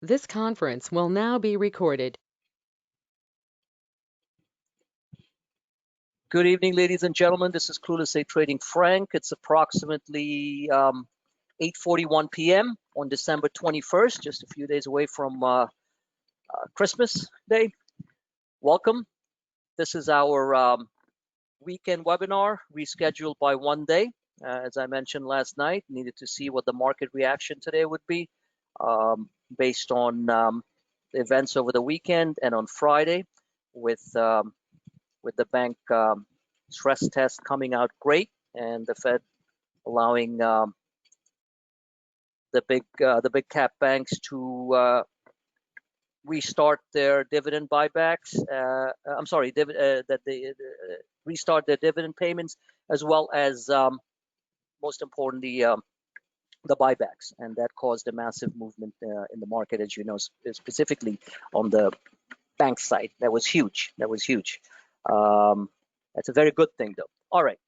This conference will now be recorded. Good evening, ladies and gentlemen. This is Clueless Trading Frank. It's approximately 8:41 p.m. on December 21st, just a few days away from Christmas Day. Welcome. This is our weekend webinar, rescheduled by one day. As I mentioned last night, needed to see what the market reaction today would be based on the events over the weekend and on Friday with the bank stress test coming out great, and the Fed allowing the big cap banks to restart their dividend buybacks. I'm sorry, that they restart their dividend payments, as well as most importantly the buybacks, and that caused a massive movement in the market, as you know, specifically on the bank side. That was huge. That's a very good thing, though. All right.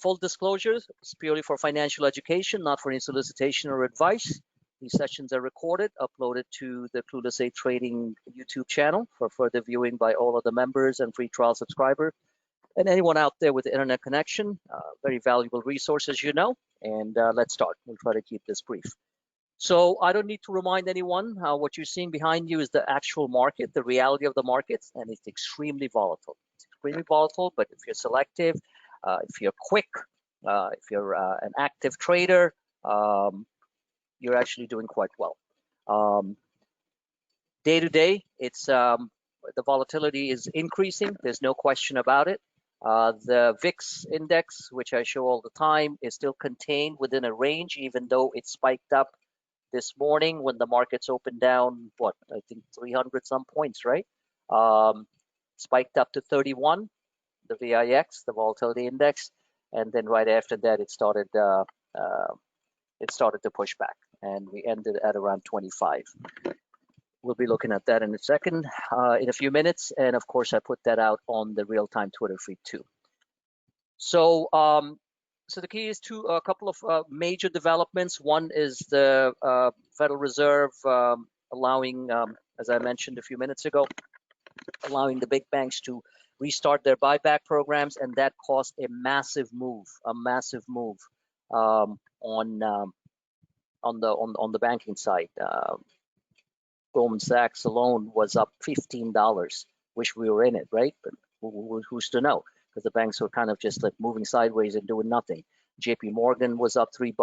Full disclosures, it's purely for financial education, not for any solicitation or advice. These sessions are recorded, uploaded to the Clueless Trading YouTube channel for further viewing by all of the members and free trial subscribers. And anyone out there with the internet connection, very valuable resource, as you know. And let's start. We'll try to keep this brief. So I don't need to remind anyone what you're seeing behind you is the actual market, the reality of the markets, and it's extremely volatile. It's extremely volatile, but if you're selective, if you're quick, if you're an active trader, you're actually doing quite well. Day to day, it's the volatility is increasing. There's no question about it. The VIX index, which I show all the time, is still contained within a range, even though it spiked up this morning when the markets opened down, what, I think 300 some points, right? Spiked up to 31, the VIX, the volatility index, and then right after that it started to push back, and we ended at around 25. We'll be looking at that in a second, in a few minutes, and of course I put that out on the real-time Twitter feed too. So so the key is to a couple of major developments. One is the Federal Reserve allowing, as I mentioned a few minutes ago, allowing the big banks to restart their buyback programs, and that caused a massive move on the banking side. Goldman Sachs alone was up $15. Wish we were in it, right? But who's to know? Because the banks were kind of just like moving sideways and doing nothing. JP Morgan was up $3.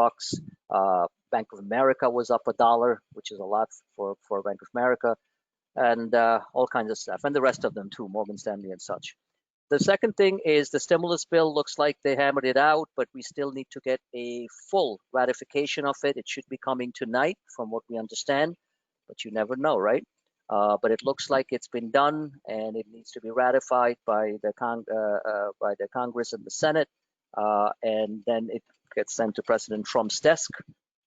Bank of America was up $1, which is a lot for Bank of America, and all kinds of stuff, and the rest of them too, Morgan Stanley and such. The second thing is the stimulus bill. Looks like they hammered it out, but we still need to get a full ratification of it. It should be coming tonight, from what we understand, but you never know, right? But it looks like it's been done, and it needs to be ratified by the Congress and the Senate, and then it gets sent to President Trump's desk,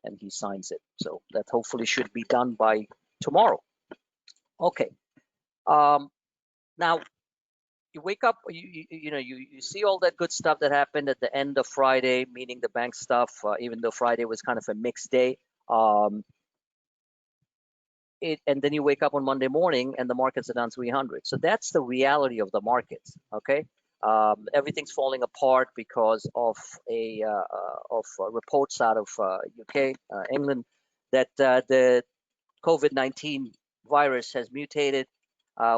and he signs it. So that hopefully should be done by tomorrow. Okay. Now you wake up, you see all that good stuff that happened at the end of Friday, meaning the bank stuff. Even though Friday was kind of a mixed day. And then you wake up on Monday morning and the markets are down 300. So that's the reality of the markets. Okay, everything's falling apart because of reports out of UK, England, that the COVID-19 virus has mutated,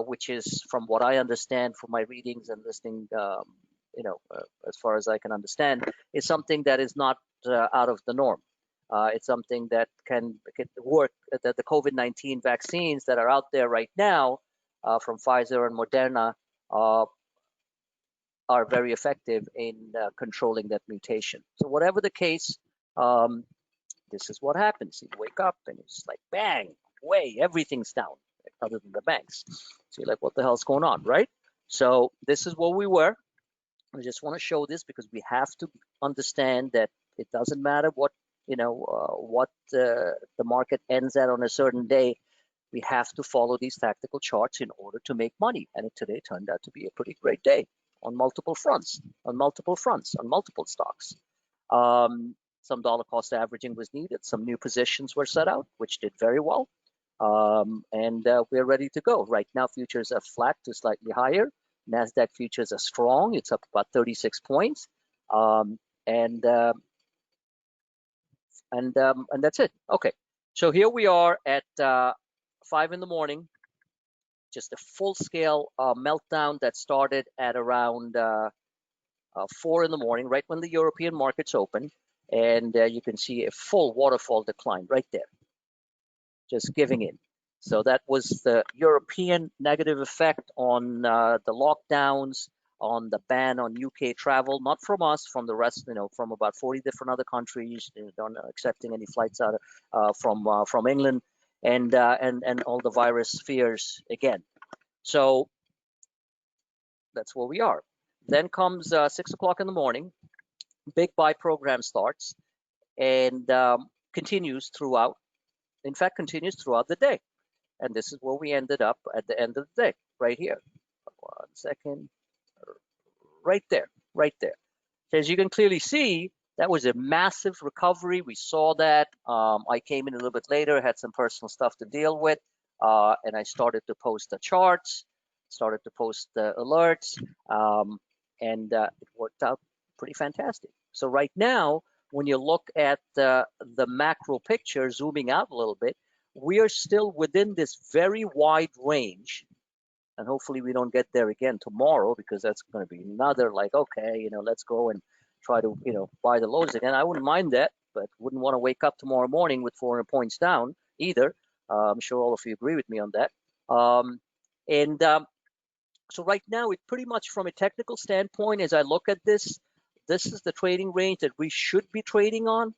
which is, from what I understand from my readings and listening, as far as I can understand, is something that is not out of the norm. It's something that can work, that the COVID-19 vaccines that are out there right now from Pfizer and Moderna are very effective in controlling that mutation. So whatever the case, this is what happens. You wake up and it's like, bang, way, everything's down, other than the banks. So you're like, what the hell's going on, right? So this is where we were. I just want to show this because we have to understand that it doesn't matter what the market ends at on a certain day. We have to follow these tactical charts in order to make money. And today turned out to be a pretty great day on multiple fronts, on multiple stocks. Some dollar cost averaging was needed. Some new positions were set out, which did very well. and we're ready to go. Right now, futures are flat to slightly higher. Nasdaq futures are strong. It's up about 36 points, and that's it. Okay, so here we are at 5 in the morning. Just a full-scale meltdown that started at around 4 in the morning, right when the European markets open, and you can see a full waterfall decline right there, just giving in. So that was the European negative effect on the lockdowns, on the ban on UK travel, not from us, from the rest, from about 40 different other countries, not accepting any flights out from England, and all the virus fears again. So that's where we are. Then comes 6 o'clock in the morning, big buy program starts, and continues throughout. In fact, continues throughout the day. And this is where we ended up at the end of the day, right here. 1 second, right there, right there. So as you can clearly see, that was a massive recovery. We saw that. I came in a little bit later, had some personal stuff to deal with, and I started to post the charts, started to post the alerts, and it worked out pretty fantastic. So right now, when you look at the macro picture, zooming out a little bit, we are still within this very wide range, and hopefully we don't get there again tomorrow, because that's going to be another okay, let's go and try to buy the lows again. I wouldn't mind that, but wouldn't want to wake up tomorrow morning with 400 points down either. I'm sure all of you agree with me on that. So right now, it pretty much, from a technical standpoint, as I look at this is the trading range that we should be trading on,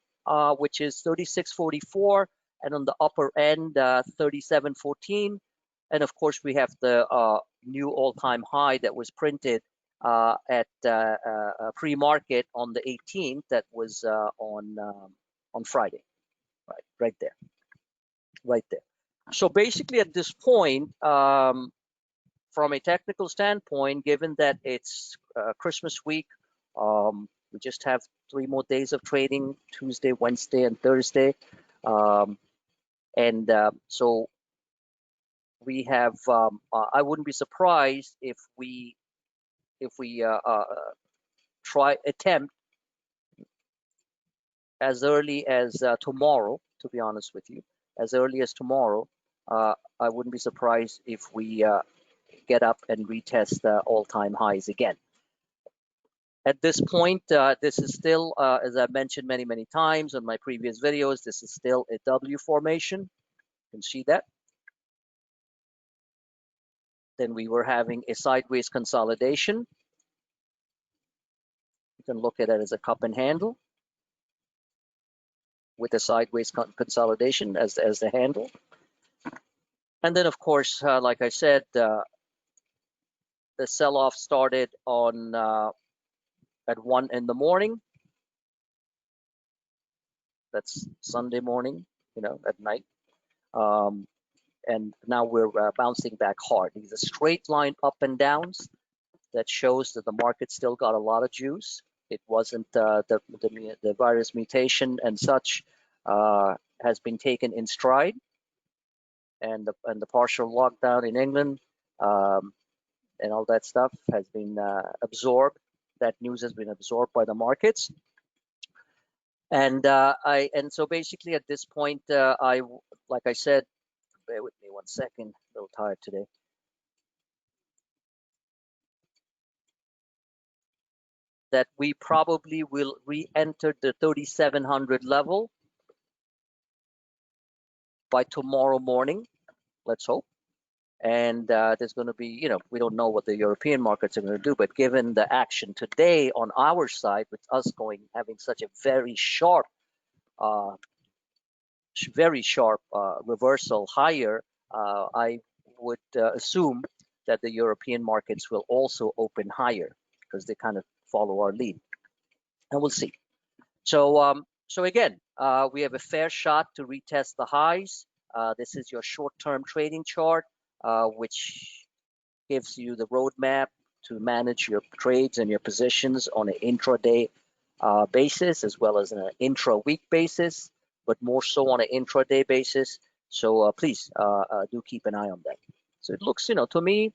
which is 36.44, and on the upper end, 37.14. And of course, we have the new all-time high that was printed at pre-market on the 18th. That was on Friday, right there, right there. So basically, at this point, from a technical standpoint, given that it's Christmas week, we just have 3 more days of trading: Tuesday, Wednesday, and Thursday, so we have. I wouldn't be surprised if we attempt as early as tomorrow. To be honest with you, as early as tomorrow, I wouldn't be surprised if we get up and retest all-time highs again. At this point, this is still, as I've mentioned many times on my previous videos, this is still a W formation. You can see that. Then we were having a sideways consolidation. You can look at it as a cup and handle with a sideways consolidation as the handle. And then, of course, like I said, the sell-off started on at 1 in the morning. That's Sunday morning, at night. And now we're bouncing back hard. These are straight line up and downs. That shows that the market still got a lot of juice. It wasn't the virus mutation and such has been taken in stride, and the partial lockdown in England and all that stuff has been absorbed. That news has been absorbed by the markets. And so basically at this point, like I said, bear with me 1 second, a little tired today. That we probably will re-enter the 3,700 level by tomorrow morning, let's hope. And there's going to be, we don't know what the European markets are going to do, but given the action today on our side, with us having such a very sharp reversal higher, I would assume that the European markets will also open higher, because they kind of follow our lead, and we'll see. So again, we have a fair shot to retest the highs. This is your short-term trading chart, which gives you the roadmap to manage your trades and your positions on an intraday basis, as well as an intra-week basis, but more so on an intraday basis. So please do keep an eye on that. So it looks, to me,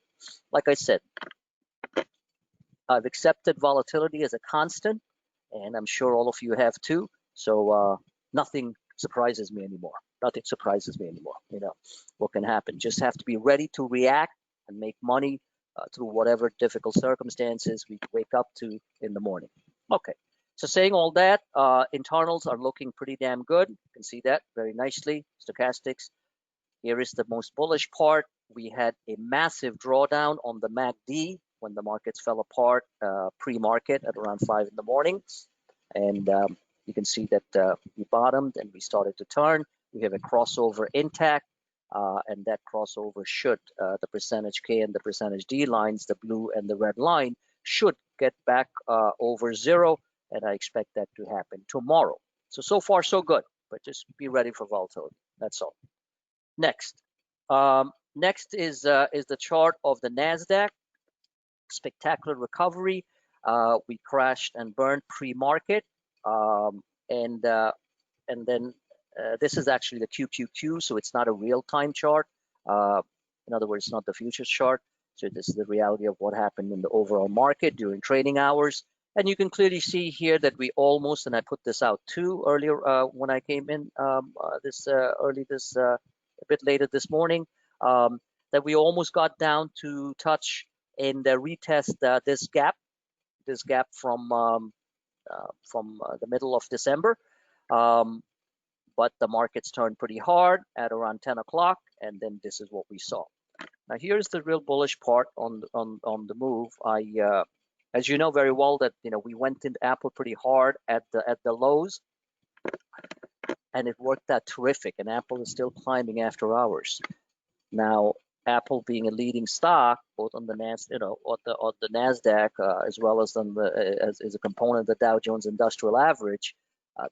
like I said, I've accepted volatility as a constant, and I'm sure all of you have too. So nothing surprises me anymore. Nothing surprises me anymore. What can happen? Just have to be ready to react and make money through whatever difficult circumstances we wake up to in the morning. Okay. So saying all that, internals are looking pretty damn good. You can see that very nicely. Stochastics. Here is the most bullish part. We had a massive drawdown on the MACD when the markets fell apart pre-market at around 5 in the morning. And you can see that we bottomed and we started to turn. We have a crossover intact, and that crossover should, the percentage K and the percentage D lines, the blue and the red line, should get back over zero, and I expect that to happen tomorrow. So far, so good, but just be ready for volatility. That's all. Next. Next is the chart of the Nasdaq. Spectacular recovery. We crashed and burned pre-market, and then this is actually the QQQ, so it's not a real-time chart. In other words, not the futures chart. So this is the reality of what happened in the overall market during trading hours. And you can clearly see here that we almost, and I put this out too earlier when I came in a bit later this morning, that we almost got down to touch and retest this gap from the middle of December. But the markets turned pretty hard at around 10 o'clock, and then this is what we saw. Now here's the real bullish part on the move. As you know very well, that we went into Apple pretty hard at the lows, and it worked out terrific. And Apple is still climbing after hours. Now, Apple being a leading stock, both on the Nasdaq as well as on as a component of the Dow Jones Industrial Average,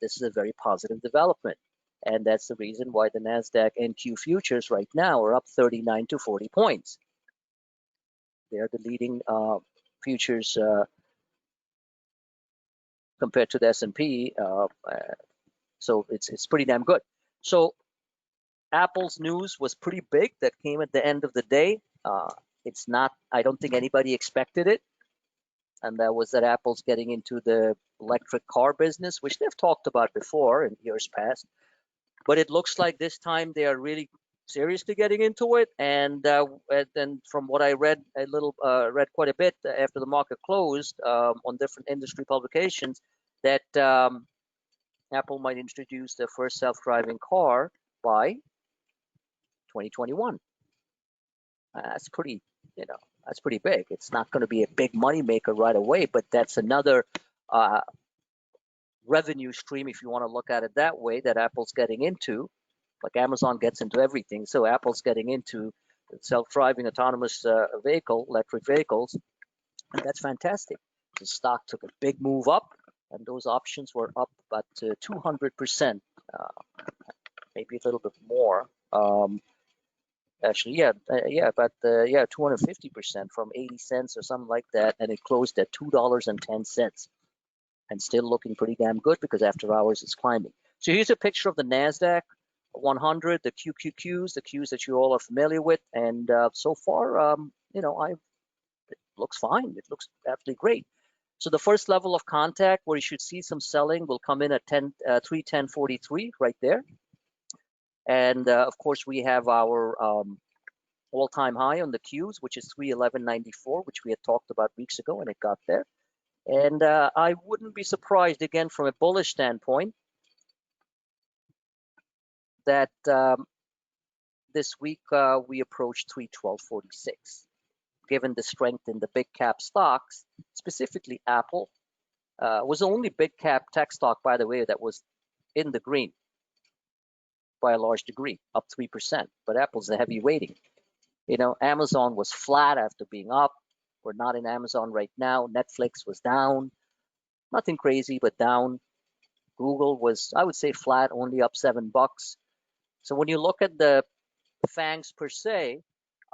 this is a very positive development, and that's the reason why the Nasdaq NQ futures right now are up 39 to 40 points. They are the leading futures compared to the S&P, so it's pretty damn good. So Apple's news was pretty big that came at the end of the day. It's not, I don't think anybody expected it. And that was that Apple's getting into the electric car business, which they've talked about before in years past. But it looks like this time they are really seriously getting into it. And then from what I read read quite a bit after the market closed on different industry publications, that Apple might introduce their first self-driving car by 2021. That's pretty, that's pretty big. It's not going to be a big money maker right away, but that's another revenue stream, if you want to look at it that way, that Apple's getting into. Like Amazon gets into everything, so Apple's getting into self-driving autonomous electric vehicles, and that's fantastic. The stock took a big move up, and those options were up about 200%, maybe a little bit more. Actually, about 250% from 80 cents or something like that, and it closed at $2.10, and still looking pretty damn good because after hours it's climbing. So here's a picture of the Nasdaq 100, the QQQs, the Qs that you all are familiar with, and so far, it looks fine. It looks absolutely great. So the first level of contact where you should see some selling will come in at 310.43 right there. And of course, we have our all-time high on the Qs, which is 311.94, which we had talked about weeks ago, and it got there. And I wouldn't be surprised, again, from a bullish standpoint, that this week we approached 312.46. Given the strength in the big cap stocks, specifically Apple, was the only big cap tech stock, by the way, that was in the green by a large degree, up 3%. But Apple's the heavy weighting. Amazon was flat after being up. We're not in Amazon right now. Netflix was down. Nothing crazy, but down. Google was, I would say, flat, only up $7. So when you look at the FANGs per se,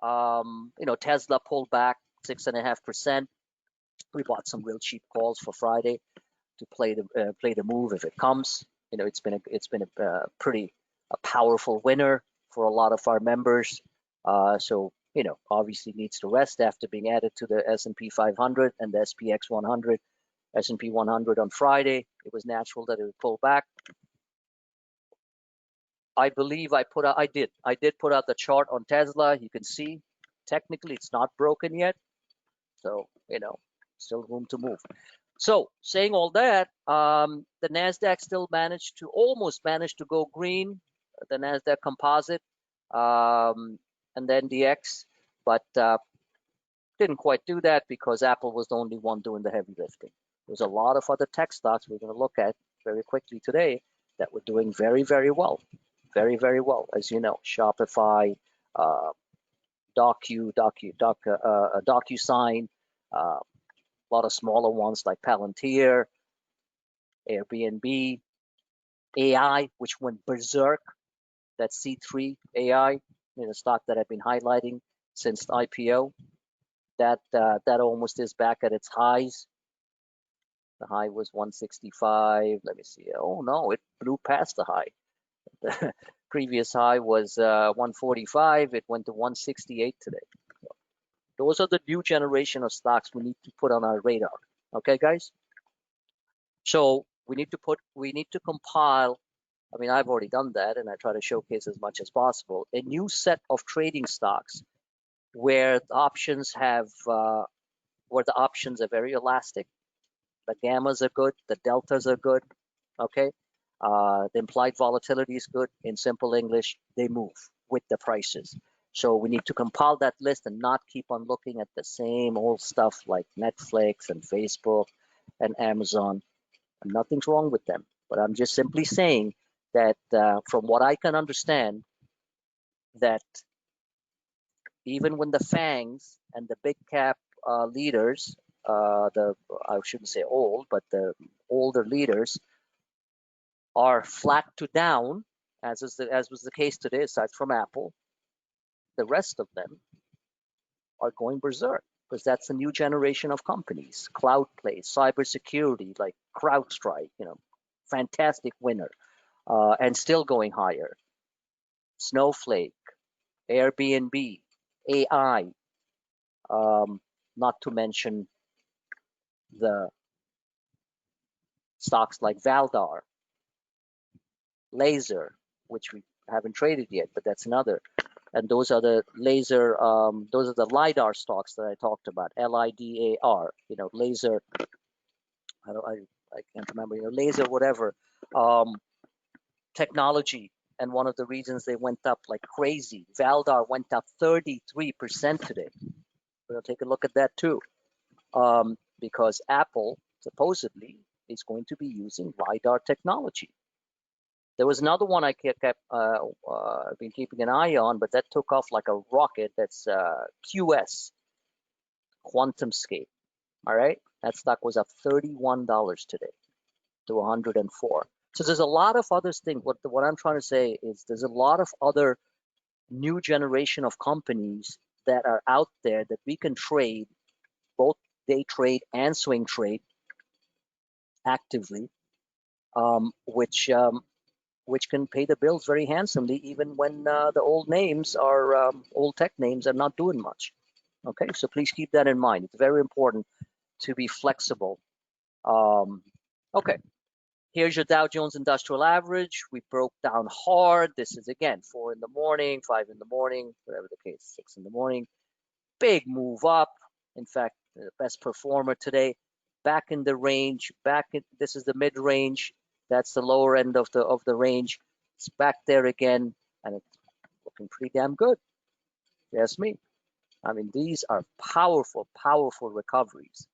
Tesla pulled back 6.5%. We bought some real cheap calls for Friday to play the move if it comes. It's been a pretty powerful winner for a lot of our members. So, you know, obviously needs to rest after being added to the S&P 500 and the SPX 100, S&P 100 on Friday. It was natural that it would pull back. I believe I did put out the chart on Tesla. You can see technically it's not broken yet. So, you know, still room to move. So saying all that, the Nasdaq still almost managed to go green, the Nasdaq Composite, and the NDX, but didn't quite do that because Apple was the only one doing the heavy lifting. There's a lot of other tech stocks we're going to look at very quickly today that were doing very, very well, very, very well. As you know, Shopify, DocuSign, a lot of smaller ones like Palantir, Airbnb, AI, which went berserk. That C3 AI, a stock that I've been highlighting since the IPO. That almost is back at its highs. The high was 165. Let me see. Oh no, it blew past the high. The previous high was 145. It went to 168 today. Those are the new generation of stocks we need to put on our radar. Okay, guys? So we need to compile, I mean, I've already done that and I try to showcase as much as possible, a new set of trading stocks where the options are very elastic. The gammas are good, the deltas are good, okay? The implied volatility is good. In simple English, they move with the prices. So we need to compile that list and not keep on looking at the same old stuff like Netflix and Facebook and Amazon. And nothing's wrong with them, but I'm just simply saying that from what I can understand, that even when the FANGs and the big cap leaders, I shouldn't say old, but the older leaders are flat to down, as was the case today, aside from Apple, the rest of them are going berserk because that's a new generation of companies. Cloud plays, cybersecurity, like CrowdStrike, fantastic winner, and still going higher. Snowflake, Airbnb, AI, not to mention the stocks like Valdar, Laser, which we haven't traded yet, but that's another. And those are the those are the LiDAR stocks that I talked about, LIDAR, laser, I can't remember, laser whatever, technology. And one of the reasons they went up like crazy, Valdar went up 33% today. We'll take a look at that too, because Apple supposedly is going to be using LiDAR technology. There was another one I kept been keeping an eye on, but that took off like a rocket. That's QS, QuantumScape. All right, that stock was up $31 today to 104. So there's a lot of other things. What I'm trying to say is there's a lot of other new generation of companies that are out there that we can trade, both day trade and swing trade actively, which can pay the bills very handsomely, even when the old names are old tech names are not doing much. Okay, so please keep that in mind. It's very important to be flexible. Okay, here's your Dow Jones Industrial Average. We broke down hard. This is again 4 in the morning, 5 in the morning, whatever the case, 6 in the morning. Big move up. In fact, the best performer today, back in the range. This is the mid range. That's the lower end of the range. It's back there again, and it's looking pretty damn good. Yes, me. I mean, these are powerful, powerful recoveries.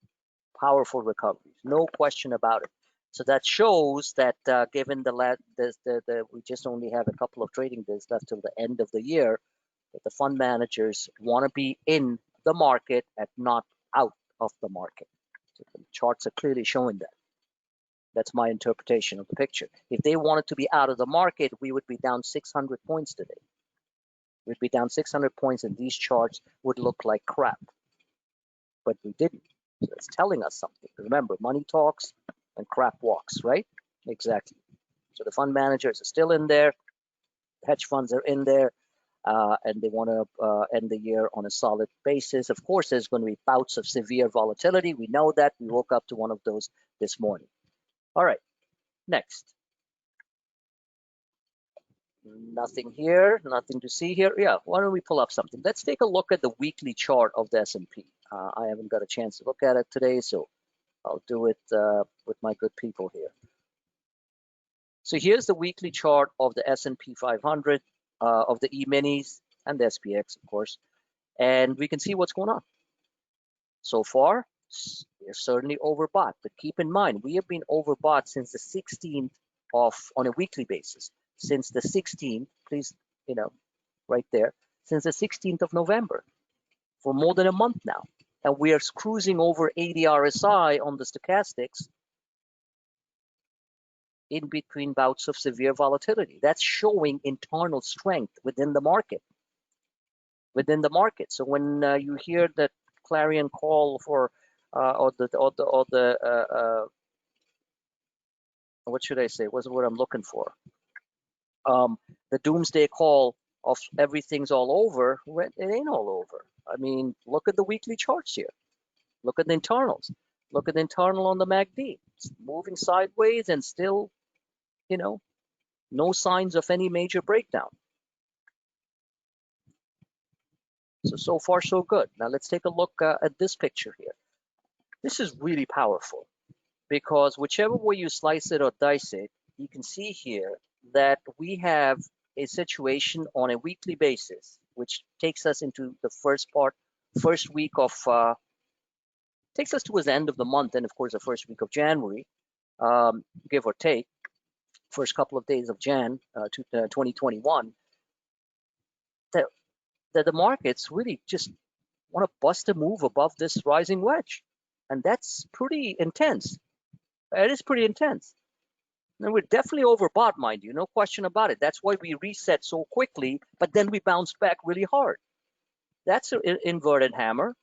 Powerful recoveries, no question about it. So that shows that given we just only have a couple of trading days left till the end of the year, that the fund managers want to be in the market and not out of the market. So the charts are clearly showing that. That's my interpretation of the picture. If they wanted to be out of the market, we would be down 600 points today. We'd be down 600 points and these charts would look like crap. But we didn't. So it's telling us something. Remember, money talks and crap walks, right? Exactly. So the fund managers are still in there. Hedge funds are in there. and they want to end the year on a solid basis. Of course, there's going to be bouts of severe volatility. We know that. We woke up to one of those this morning. All right, next. Nothing here, nothing to see here. Yeah, why don't we pull up something? Let's take a look at the weekly chart of the S&P. I haven't got a chance to look at it today, so I'll do it with my good people here. So here's the weekly chart of the S&P 500, of the E-minis and the SPX, of course, and we can see what's going on. So far, we're certainly overbought, but keep in mind, we have been overbought since the 16th on a weekly basis. Since the 16th, please, right there, since the 16th of November, for more than a month now. And we are cruising over 80 RSI on the stochastics in between bouts of severe volatility. That's showing internal strength within the market. So when you hear that clarion call for, what should I say? What's what I'm looking for? The doomsday call of everything's all over. Well, it ain't all over. I mean, look at the weekly charts here. Look at the internals. Look at the internal on the MACD. It's moving sideways and still, no signs of any major breakdown. So far, so good. Now let's take a look at this picture here. This is really powerful because whichever way you slice it or dice it, you can see here that we have a situation on a weekly basis, which takes us into the first week of, takes us towards the end of the month, and of course the first week of January, give or take, first couple of days of Jan 2021, that the markets really just want to bust a move above this rising wedge. And that's pretty intense. It is pretty intense. And we're definitely overbought, mind you, no question about it. That's why we reset so quickly, but then we bounced back really hard. That's an inverted hammer.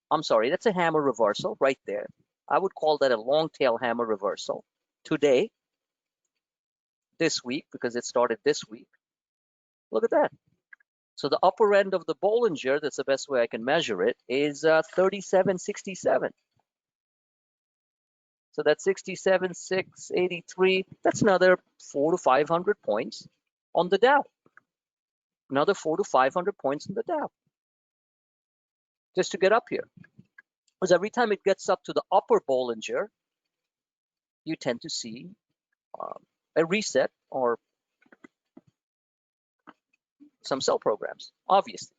I'm sorry, that's a hammer reversal right there. I would call that a long tail hammer reversal today, this week, because it started this week. Look at that. So the upper end of the Bollinger, that's the best way I can measure it, is 37.67. So that's 67,683. That's another 400 to 500 points on the Dow. Another 400 to 500 points on the Dow. Just to get up here. Because every time it gets up to the upper Bollinger, you tend to see a reset or some sell programs, obviously.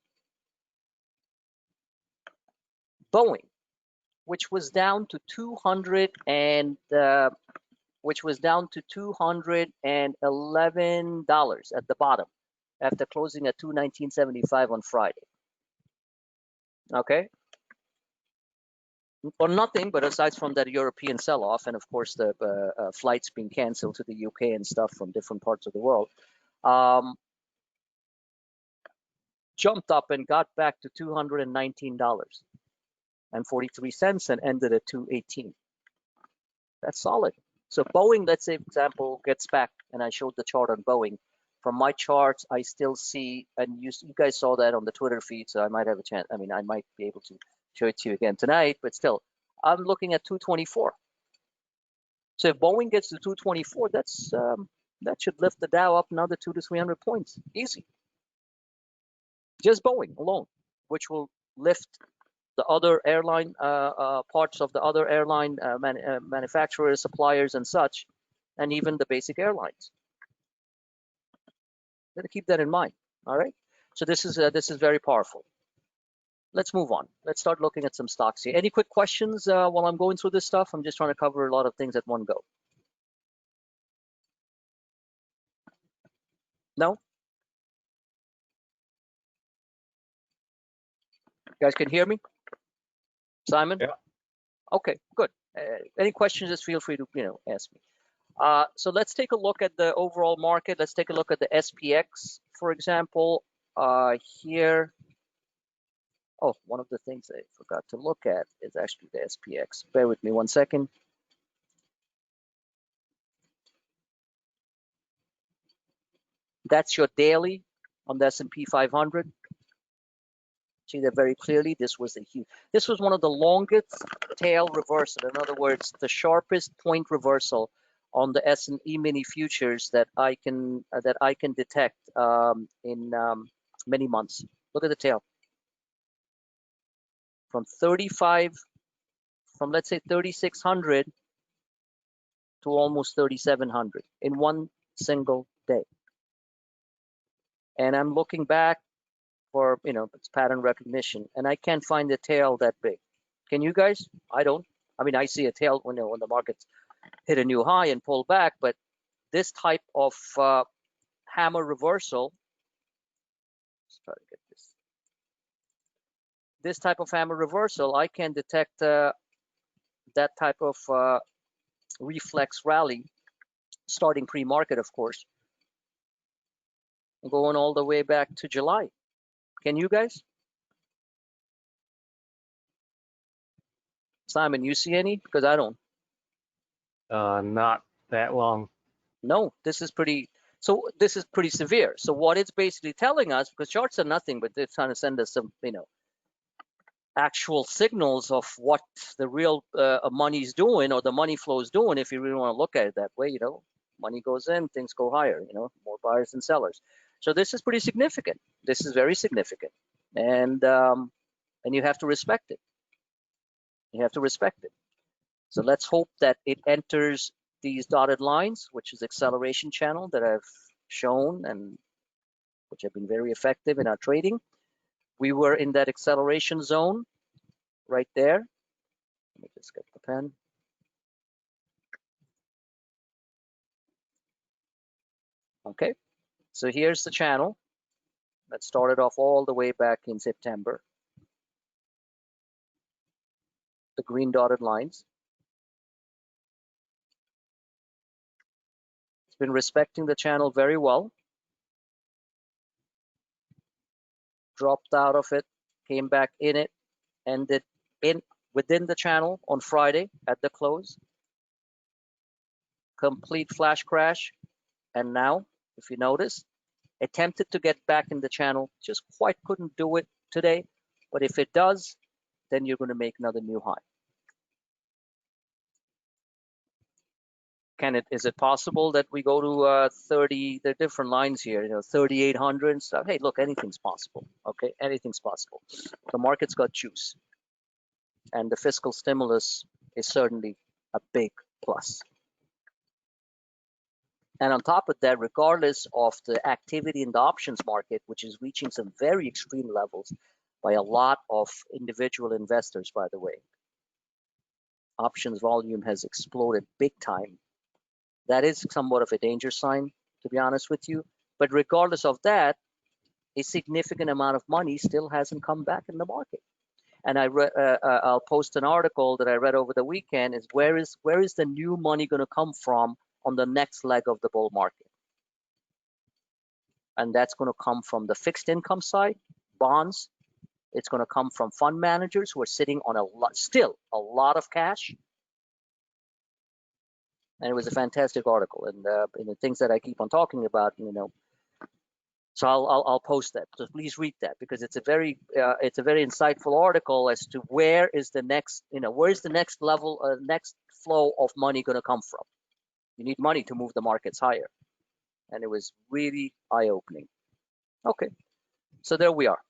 Boeing, which was down to $211 at the bottom after closing at $219.75 on Friday. Okay, or nothing, but aside from that European sell-off and of course the flights being canceled to the UK and stuff from different parts of the world, jumped up and got back to $219.43 and ended at 218. That's solid. So Boeing, let's say, for example, gets back, and I showed the chart on Boeing. From my charts, I still see, and you guys saw that on the Twitter feed, so I might have a chance. I mean, I might be able to show it to you again tonight, but still, I'm looking at 224. So if Boeing gets to 224, that should lift the Dow up another 200 to 300 points, easy. Just Boeing alone, which will lift the other airline parts of the other airline manufacturers, suppliers, and such, and even the basic airlines. Gotta keep that in mind. All right. So this is very powerful. Let's move on. Let's start looking at some stocks here. Any quick questions while I'm going through this stuff? I'm just trying to cover a lot of things at one go. No? You guys can hear me? Simon? Yeah. Okay, good. Any questions, just feel free to, ask me. So let's take a look at the overall market. Let's take a look at the SPX, for example. Here, one of the things I forgot to look at is actually the SPX. Bear with me one second. That's your daily. on the S&P 500. See that very clearly. This was this was one of the longest tail reversal. In other words, the sharpest point reversal on the S&E mini futures that I can detect in many months. Look at the tail from 35, from let's say 3,600 to almost 3,700 in one single day. And I'm looking back for, it's pattern recognition, and I can't find the tail that big. Can you guys? I don't. I mean, I see a tail when the markets hit a new high and pull back, but this type of hammer reversal, let's try to get this. This type of hammer reversal, I can detect that type of reflex rally starting pre-market, of course, going all the way back to July. Can you guys? Simon, you see any? Because I don't. Not that long. No, this is pretty. So this is pretty severe. So what it's basically telling us, because charts are nothing, but they're trying to send us some, actual signals of what the real money is doing, or the money flow is doing. If you really want to look at it that way, money goes in, things go higher. More buyers than sellers. So this is pretty significant. This is very significant, and you have to respect it. You have to respect it. So let's hope that it enters these dotted lines, which is acceleration channel that I've shown and which have been very effective in our trading. We were in that acceleration zone right there. Let me just get the pen. Okay, so here's the channel that started off all the way back in September. The green dotted lines. It's been respecting the channel very well. Dropped out of it, came back in it, ended within the channel on Friday at the close. Complete flash crash, and now, if you notice, attempted to get back in the channel, just quite couldn't do it today. But if it does, then you're going to make another new high. Is it possible that we go to 30? There are different lines here, 3,800 and stuff. Hey, look, anything's possible. Okay, anything's possible. The market's got juice, and the fiscal stimulus is certainly a big plus. And on top of that, regardless of the activity in the options market, which is reaching some very extreme levels by a lot of individual investors, by the way, options volume has exploded big time. That is somewhat of a danger sign, to be honest with you. But regardless of that, a significant amount of money still hasn't come back in the market. And I'll post an article that I read over the weekend. Is where is the new money going to come from on the next leg of the bull market? And that's going to come from the fixed income side, bonds. It's going to come from fund managers who are sitting on still a lot of cash. And it was a fantastic article, and the things that I keep on talking about, So I'll post that. So please read that, because it's a very insightful article as to where is the next level, next flow of money going to come from. You need money to move the markets higher, and it was really eye-opening. Okay, so there we are.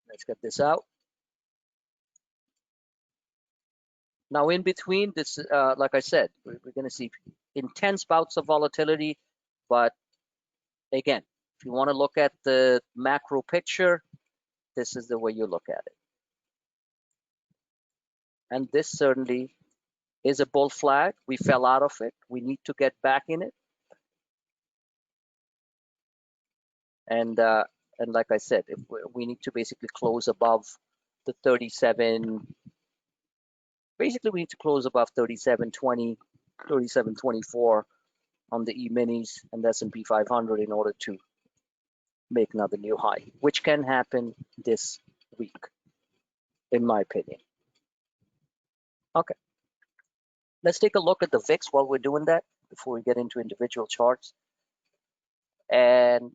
Let's get this out. Now, in between this, like I said, we're going to see intense bouts of volatility, but again, if you want to look at the macro picture, this is the way you look at it. And this certainly is a bull flag. We fell out of it. We need to get back in it. And like I said, if we need to basically close above the 37. Basically, we need to close above 37.20, 37.24 on the E-minis and the S&P 500 in order to make another new high, which can happen this week, in my opinion. Okay, let's take a look at the VIX while we're doing that before we get into individual charts. And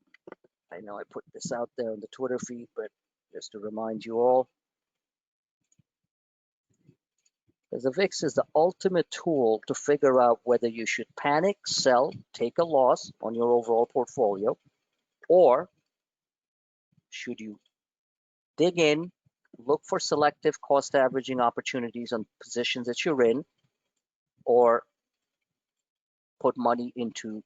I know I put this out there on the Twitter feed, but just to remind you all, because the VIX is the ultimate tool to figure out whether you should panic, sell, take a loss on your overall portfolio, or should you dig in, look for selective cost averaging opportunities on positions that you're in, or put money into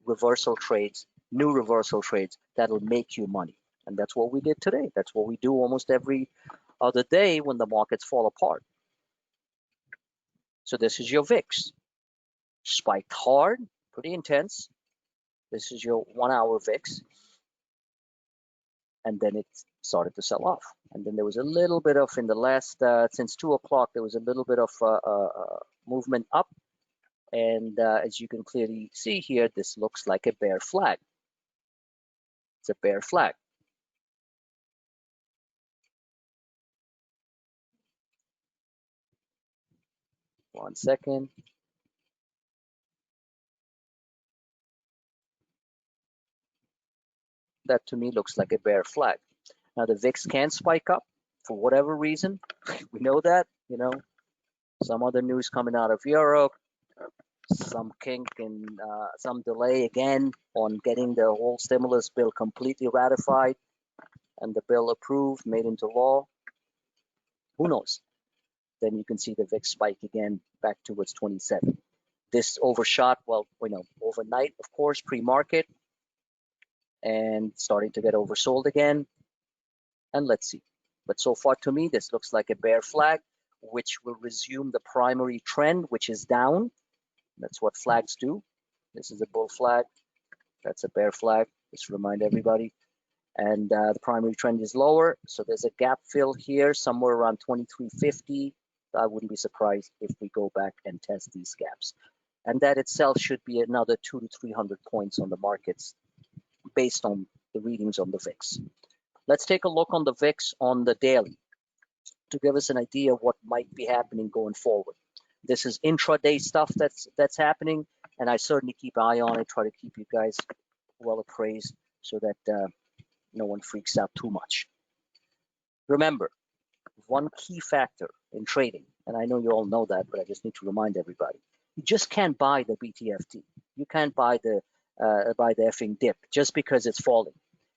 reversal trades, new reversal trades that'll make you money. And that's what we did today. That's what we do almost every other day when the markets fall apart. So this is your VIX. Spiked hard, pretty intense. This is your 1 hour VIX. And then it started to sell off. And then there was a little bit of, in the last, since 2 o'clock, there was a little bit of movement up. And as you can clearly see here, this looks like a bear flag. It's a bear flag. One second. That to me looks like a bear flag. Now the VIX can spike up for whatever reason. We know that, some other news coming out of Europe, some kink and some delay again on getting the whole stimulus bill completely ratified and the bill approved, made into law. Who knows? Then you can see the VIX spike again back towards 27. This overshot, well, overnight, of course, pre-market, and starting to get oversold again. And let's see. But so far to me, this looks like a bear flag, which will resume the primary trend, which is down. That's what flags do. This is a bull flag. That's a bear flag. Just to remind everybody. And the primary trend is lower. So there's a gap fill here, somewhere around 2350. I wouldn't be surprised if we go back and test these gaps. And that itself should be another 200 to 300 points on the markets based on the readings on the VIX. Let's take a look on the VIX on the daily to give us an idea of what might be happening going forward. This is intraday stuff that's happening, and I certainly keep an eye on it, try to keep you guys well appraised so that no one freaks out too much. Remember, one key factor in trading, and I know you all know that, but I just need to remind everybody, you just can't buy the BTFT. You can't buy the effing dip just because it's falling.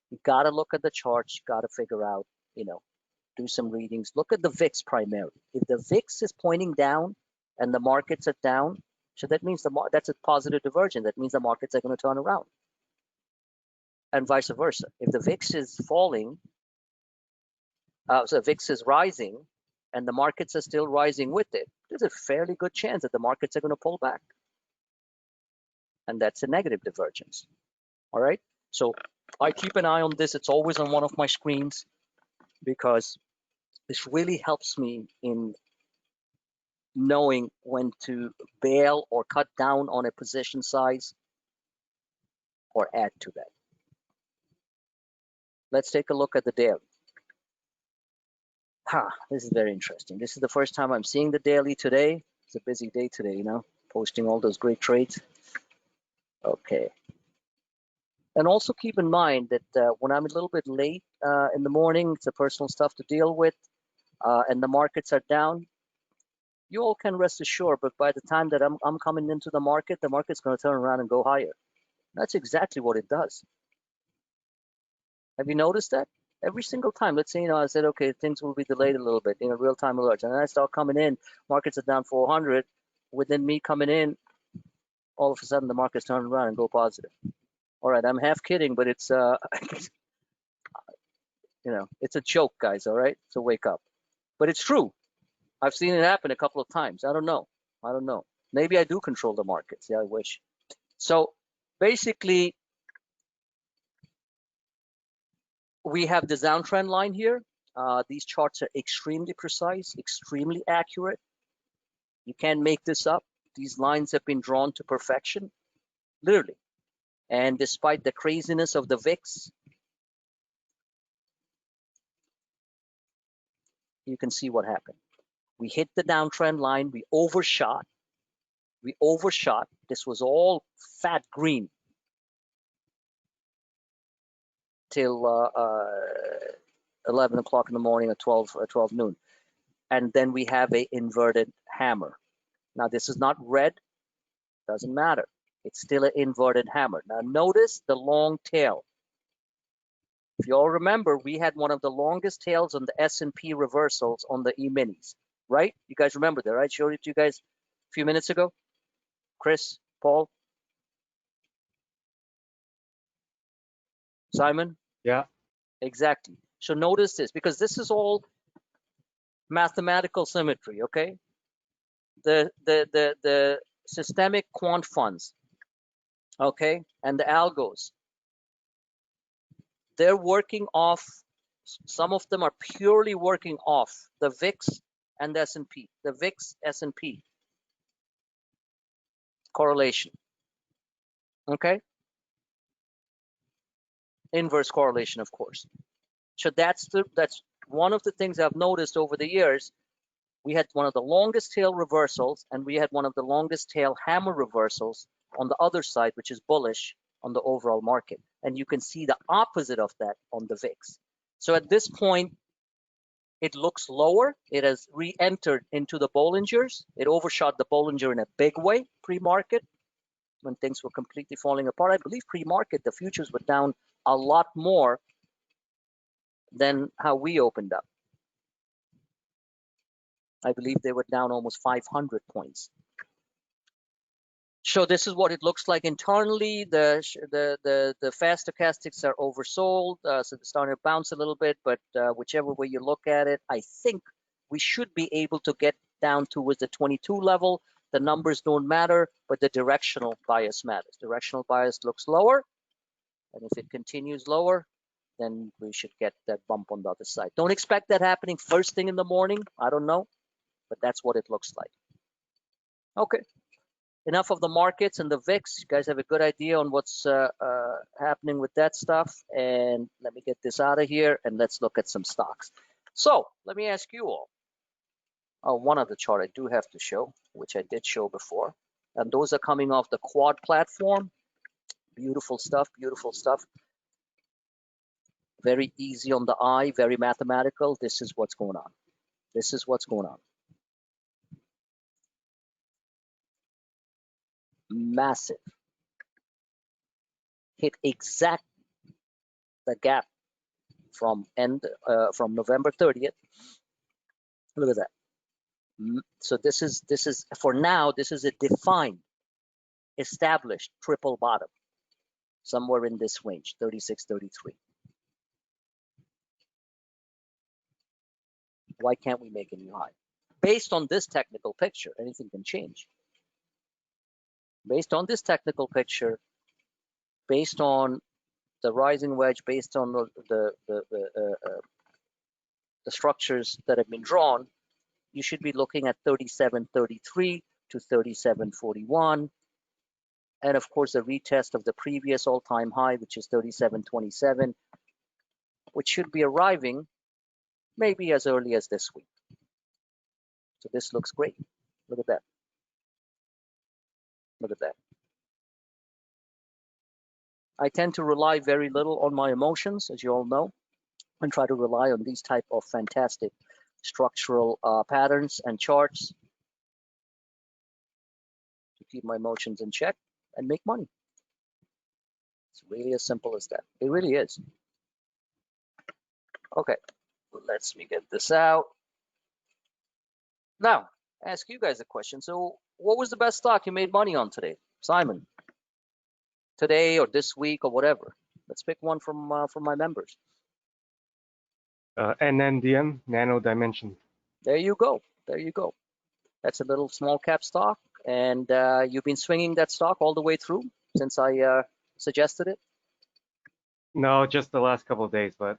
You got to look at the charts. You got to figure out, do some readings. Look at the VIX primarily. If the VIX is pointing down and the markets are down, so that means that's a positive divergence. That means the markets are going to turn around, and vice versa. If the VIX is falling, so the VIX is rising, and the markets are still rising with it, there's a fairly good chance that the markets are going to pull back, and that's a negative divergence. All right. So I keep an eye on this. It's always on one of my screens because this really helps me in knowing when to bail or cut down on a position size or add to that. Let's take a look at the daily. This is very interesting. This is the first time I'm seeing the daily today. It's a busy day today, posting all those great trades. Okay. And also keep in mind that when I'm a little bit late in the morning, it's a personal stuff to deal with, and the markets are down, you all can rest assured, but by the time that I'm coming into the market's going to turn around and go higher. That's exactly what it does. Have you noticed that? Every single time, let's say, I said, okay, things will be delayed a little bit, real-time alerts, and then I start coming in, markets are down 400, within me coming in, all of a sudden the market's turning around and go positive. All right, I'm half kidding, but it's, it's a joke, guys, all right? So wake up. But it's true. I've seen it happen a couple of times. I don't know. Maybe I do control the markets. Yeah, I wish. So basically, we have the downtrend line here. These charts are extremely precise, extremely accurate. You can't make this up. These lines have been drawn to perfection, literally. And despite the craziness of the VIX, you can see what happened. We hit the downtrend line. We overshot. This was all fat green. till 11 o'clock in the morning or 12 noon. And then we have a inverted hammer. Now this is not red, doesn't matter. It's still an inverted hammer. Now notice the long tail. If you all remember, we had one of the longest tails on the S&P reversals on the E-minis, right? You guys remember that, right? I showed it to you guys a few minutes ago. Chris, Paul, Simon? Yeah. Exactly. So notice this, because this is all mathematical symmetry, okay? The systemic quant funds, okay, and the algos, they're working off, some of them are purely working off the VIX and the S&P, the VIX S&P correlation, okay? Inverse correlation, of course. So that's one of the things I've noticed over the years. We had one of the longest tail reversals, and we had one of the longest tail hammer reversals on the other side, which is bullish on the overall market. And you can see the opposite of that on the VIX. So at this point, it looks lower. It has re-entered into the Bollingers. It overshot the Bollinger in a big way pre-market when things were completely falling apart. I believe pre-market, the futures were down a lot more than how we opened up. I believe they were down almost 500 points. So this is what it looks like internally. The fast stochastics are oversold, so they're starting to bounce a little bit. But whichever way you look at it, I think we should be able to get down towards the 22 level. The numbers don't matter, but the directional bias matters. Directional bias looks lower, and if it continues lower, then we should get that bump on the other side. Don't expect that happening first thing in the morning. I don't know, but that's what it looks like. Okay. Enough of the markets and the VIX. You guys have a good idea on what's happening with that stuff. And let me get this out of here and let's look at some stocks. So let me ask you all. Oh, one other chart I do have to show, which I did show before. And those are coming off the quad platform. Beautiful stuff, beautiful stuff. Very easy on the eye, very mathematical. This is what's going on. This is what's going on. Massive. Hit exact the gap from November 30th. Look at that. So this is for now, this is a defined, established triple bottom, somewhere in this range, 36, 33. Why can't we make a new high? Based on this technical picture, anything can change. Based on this technical picture, based on the rising wedge, based on the structures that have been drawn, you should be looking at 37.33 to 37.41. And of course, a retest of the previous all-time high, which is 37.27, which should be arriving maybe as early as this week. So this looks great. Look at that. Look at that. I tend to rely very little on my emotions, as you all know, and try to rely on these type of fantastic structural patterns and charts to keep my emotions in check and make money. It's really as simple as that. It really is. Okay, let's me get this out. Now, ask you guys a question. So what was the best stock you made money on today? Simon, today or this week or whatever. Let's pick one from my members. NNDM, Nano Dimension. There you go. There you go. That's a little small cap stock. And you've been swinging that stock all the way through since I suggested it? No, just the last couple of days, but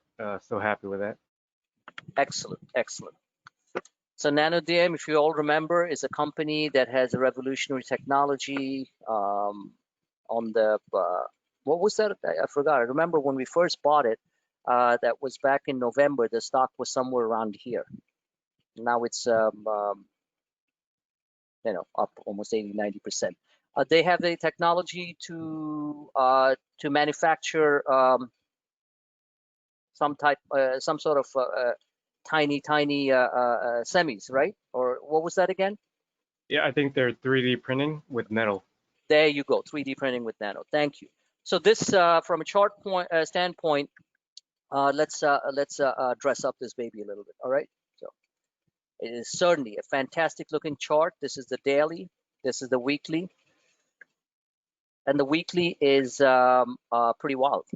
so happy with that. Excellent, excellent. So NanoDM, if you all remember, is a company that has a revolutionary technology on the, what was that? I forgot. I remember when we first bought it, that was back in November, the stock was somewhere around here. Now it's, up almost 80, 90%. They have the technology to manufacture some sort of tiny semis, right? Or what was that again? Yeah, I think they're 3D printing with metal. There you go, 3D printing with nano. Thank you. So this, from a chart standpoint, let's dress up this baby a little bit. All right. So it is certainly a fantastic looking chart. This is the daily. This is the weekly, and the weekly is pretty wild.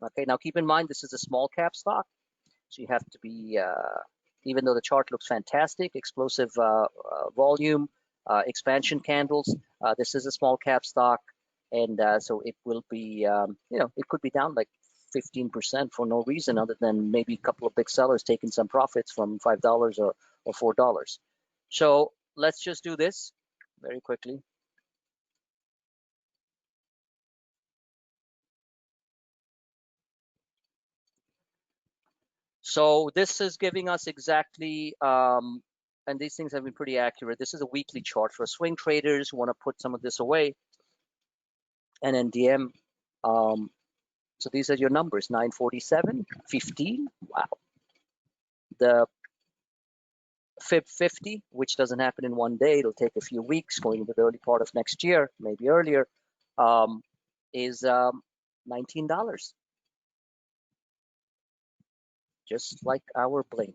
Okay. Now keep in mind this is a small cap stock, so you have to be. Even though the chart looks fantastic, explosive volume, expansion candles. This is a small cap stock, and so it will be, it could be down like 15% for no reason other than maybe a couple of big sellers taking some profits from $5 or $4. So let's just do this very quickly. So this is giving us exactly, and these things have been pretty accurate. This is a weekly chart for swing traders who want to put some of this away. And NDM, so these are your numbers: 947, 15. Wow. The Fib 50, which doesn't happen in one day, it'll take a few weeks, going into the early part of next year, maybe earlier, is $19. Just like our blink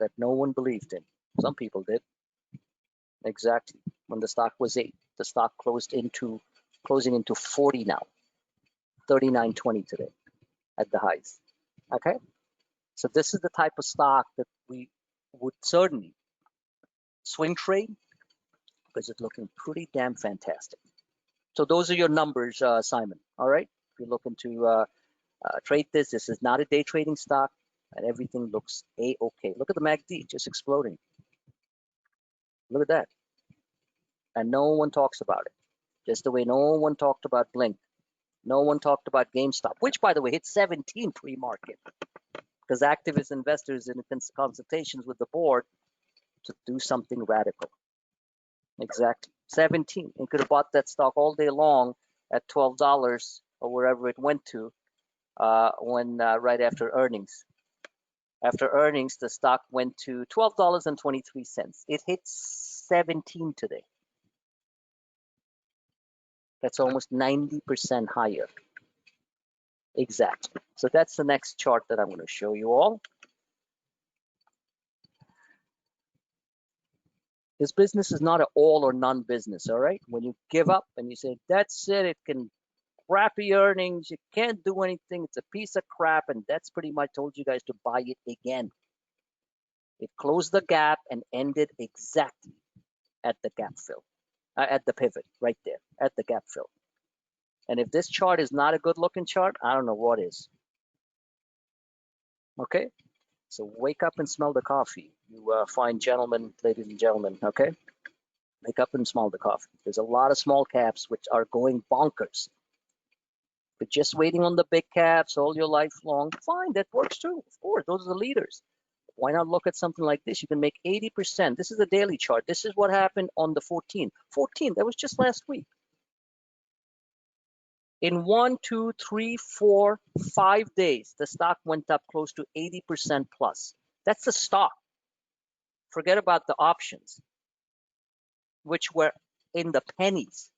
that no one believed in. Some people did. Exactly. When the stock was 8, the stock closing into 40 now. 39.20 today at the highs. Okay? So this is the type of stock that we would certainly swing trade because it's looking pretty damn fantastic. So those are your numbers, Simon. All right? If you're looking to trade this is not a day trading stock, and everything looks A-okay. Look at the MACD just exploding. Look at that. And no one talks about it. Just the way no one talked about Blink. No one talked about GameStop, which, by the way, hit 17 pre-market because activist investors in consultations with the board to do something radical. Exactly. 17. You could have bought that stock all day long at $12 or wherever it went to when right after earnings. After earnings, the stock went to $12.23. It hit 17 today. That's almost 90% higher. Exactly. So that's the next chart that I'm going to show you all. This business is not an all or none business, all right? When you give up and you say, that's it can crappy earnings, you can't do anything, it's a piece of crap, and that's pretty much told you guys to buy it again. It closed the gap and ended exactly at the gap fill, at the pivot, right there, at the gap fill. And if this chart is not a good looking chart, I don't know what is. Okay? So wake up and smell the coffee, you fine gentlemen, ladies and gentlemen, okay? Wake up and smell the coffee. There's a lot of small caps which are going bonkers. But just waiting on the big caps all your life long, fine, that works too. Of course, those are the leaders. Why not look at something like this? You can make 80%. This is a daily chart. This is what happened on the 14th. 14, that was just last week. In 1, 2, 3, 4, 5 days, the stock went up close to 80% plus. That's the stock. Forget about the options, which were in the pennies.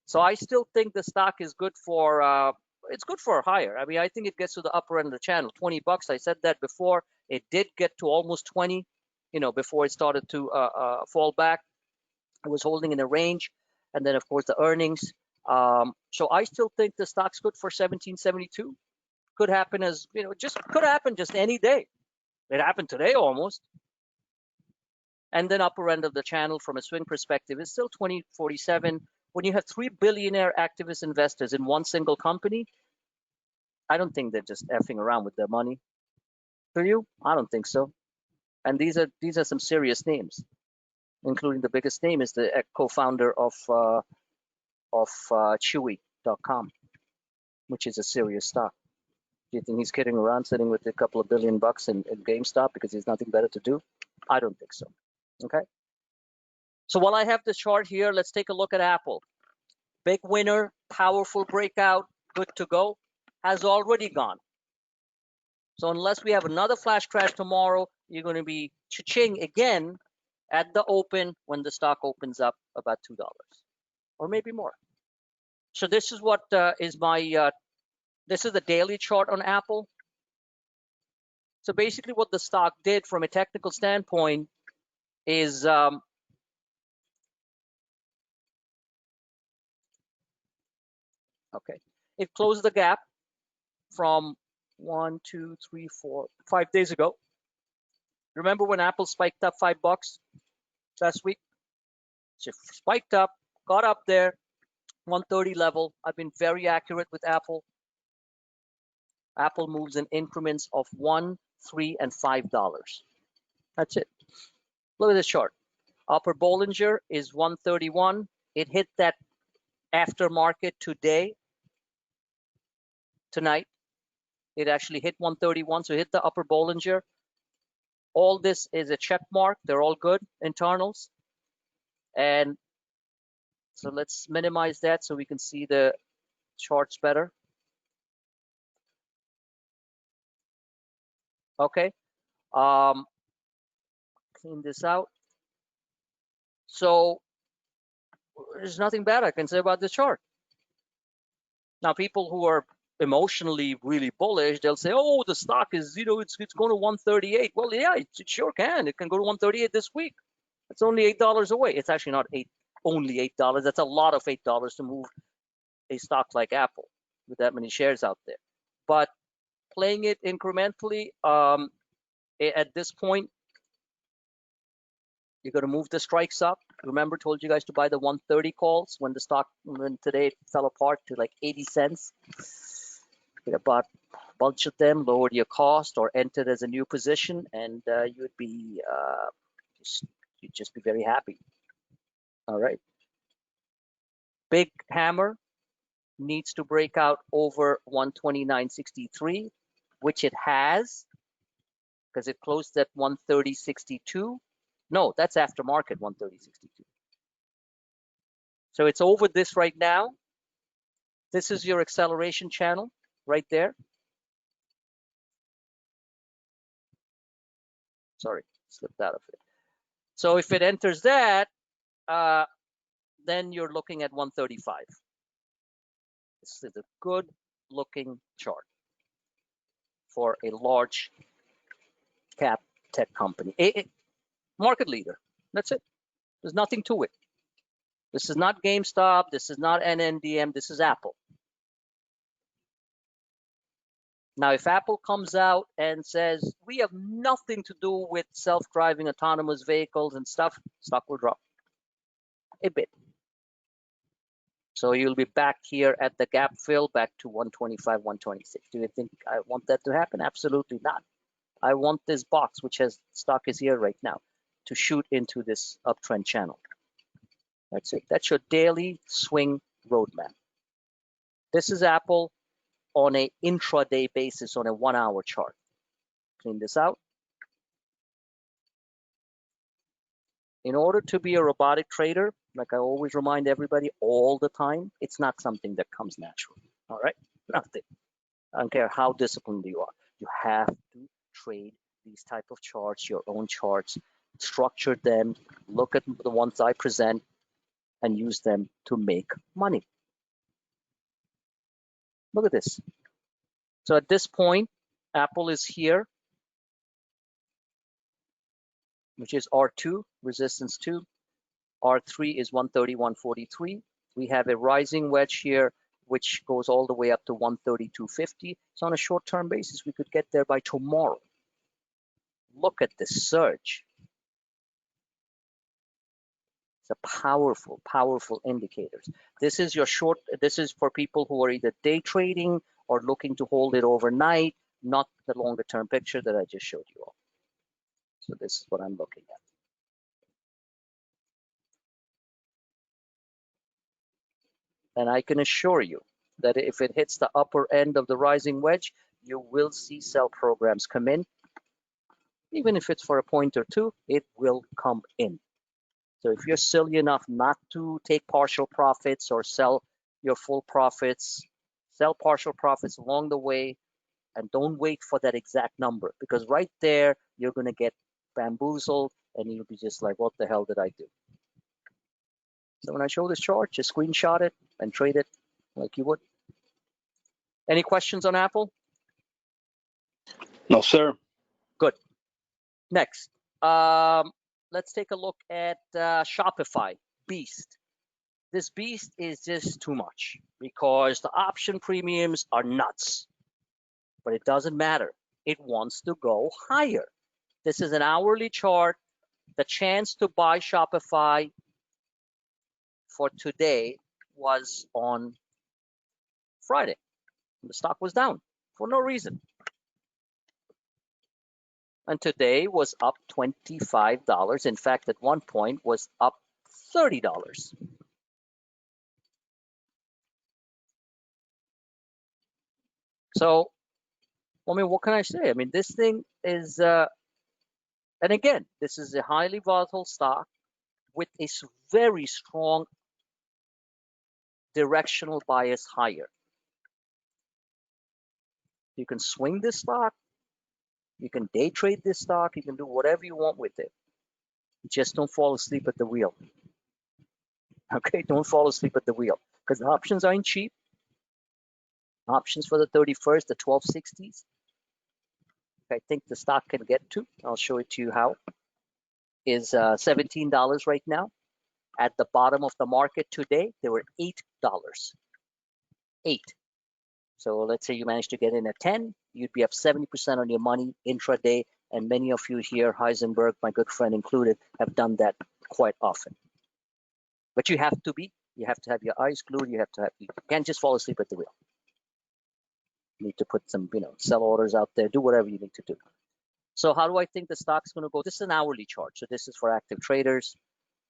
So I still think the stock is good for, it's good for higher. I mean, I think it gets to the upper end of the channel, 20 bucks. I said that before. It did get to almost 20, before it started to fall back. It was holding in a range. And then, of course, the earnings. So I still think the stock's good for 1772. Could happen as, could happen just any day. It happened today almost. And then upper end of the channel from a swing perspective is still 2047. When you have 3 billionaire activist investors in one single company, I don't think they're just effing around with their money. Do you? I don't think so. And these are some serious names, including the biggest name is the co-founder of Chewy.com, which is a serious stock. Do you think he's kidding around, sitting with a couple of $1 billion in GameStop because he's nothing better to do? I don't think so. Okay. So while I have this chart here, let's take a look at Apple. Big winner, powerful breakout. good to go, has already gone. So unless we have another flash crash tomorrow, you're going to be cha-ching again at the open when the stock opens up about $2 or maybe more. So this is what is my, this is the daily chart on Apple. So basically what the stock did from a technical standpoint is okay, it closed the gap from 1, 2, 3, 4, 5 days ago. Remember when Apple spiked up $5 last week? So spiked up, got up there, 130 level. I've been very accurate with Apple. Apple moves in increments of $1, $3, and $5. That's it. Look at this chart. Upper Bollinger is 131. It hit that aftermarket tonight. It actually hit 131, so it hit the upper Bollinger. All this is a check mark. They're all good internals. And so let's minimize that so we can see the charts better. Okay. Clean this out. So there's nothing bad I can say about this chart. Now, people who are emotionally really bullish, they'll say, oh, the stock is, it's going to 138. Well, yeah, it sure can. It can go to 138 this week. It's only $8 away. It's actually not only $8. That's a lot of $8 to move a stock like Apple with that many shares out there. But playing it incrementally, at this point, you're going to move the strikes up. Remember, told you guys to buy the 130 calls when the stock, when today it fell apart to like 80 cents. You bought a bunch of them, lowered your cost, or entered as a new position, and you'd just be very happy. All right. Big hammer needs to break out over 129.63, which it has, because it closed at 130.62. No, that's after market 130.62. So it's over this right now. This is your acceleration channel right there. Sorry, slipped out of it. So if it enters that, then you're looking at 135. This is a good looking chart for a large cap tech company. Market leader. That's it. There's nothing to it. This is not GameStop. This is not NNDM. This is Apple. Now, if Apple comes out and says, we have nothing to do with self-driving autonomous vehicles and stuff, stock will drop a bit. So you'll be back here at the gap fill, back to 125, 126. Do you think I want that to happen? Absolutely not. I want this box, which has stock is here right now, to shoot into this uptrend channel. That's it. That's your daily swing roadmap. This is Apple on an intraday basis on a 1 hour chart. Clean this out. In order to be a robotic trader, like I always remind everybody all the time, it's not something that comes naturally. All right? Nothing. I don't care how disciplined you are. You have to trade these type of charts, your own charts, structure them, look at the ones I present, and use them to make money. Look at this. So at this point, Apple is here, which is R2, resistance 2. R3 is 130, 143. We have a rising wedge here, which goes all the way up to 132.50. So on a short-term basis, we could get there by tomorrow. Look at this surge. It's a powerful, powerful indicators. This is your short, this is for people who are either day trading or looking to hold it overnight, not the longer term picture that I just showed you all. So this is what I'm looking at. And I can assure you that if it hits the upper end of the rising wedge, you will see sell programs come in. Even if it's for a point or two, it will come in. So if you're silly enough not to take partial profits or sell your full profits, Sell partial profits along the way, and don't wait for that exact number, because right there you're going to get bamboozled and you'll be just like, what the hell did I do? So when I show this chart, just screenshot it and trade it like you would. Any questions on Apple? No, sir. Good. Next, let's take a look at Shopify, Beast. This beast is just too much because the option premiums are nuts, but it doesn't matter. It wants to go higher. This is an hourly chart. The chance to buy Shopify for today was on Friday. The stock was down for no reason. And today was up $25. In fact, at one point was up $30. So, I mean, what can I say? I mean, this thing is, and again, this is a highly volatile stock with a very strong directional bias higher. You can swing this stock, you can day trade this stock, you can do whatever you want with it. Just don't fall asleep at the wheel. Okay, don't fall asleep at the wheel, because the options aren't cheap. Options for the 31st, the 1260s. I think the stock can get to, I'll show it to you how, is $17 right now. At the bottom of the market today, they were $8. 8. So let's say you managed to get in at 10, you'd be up 70% on your money intraday, and many of you here, Heisenberg, my good friend included, have done that quite often. But you have to have your eyes glued, you can't just fall asleep at the wheel. You need to put some, sell orders out there, do whatever you need to do. So how do I think the stock's going to go? This is an hourly chart, so this is for active traders.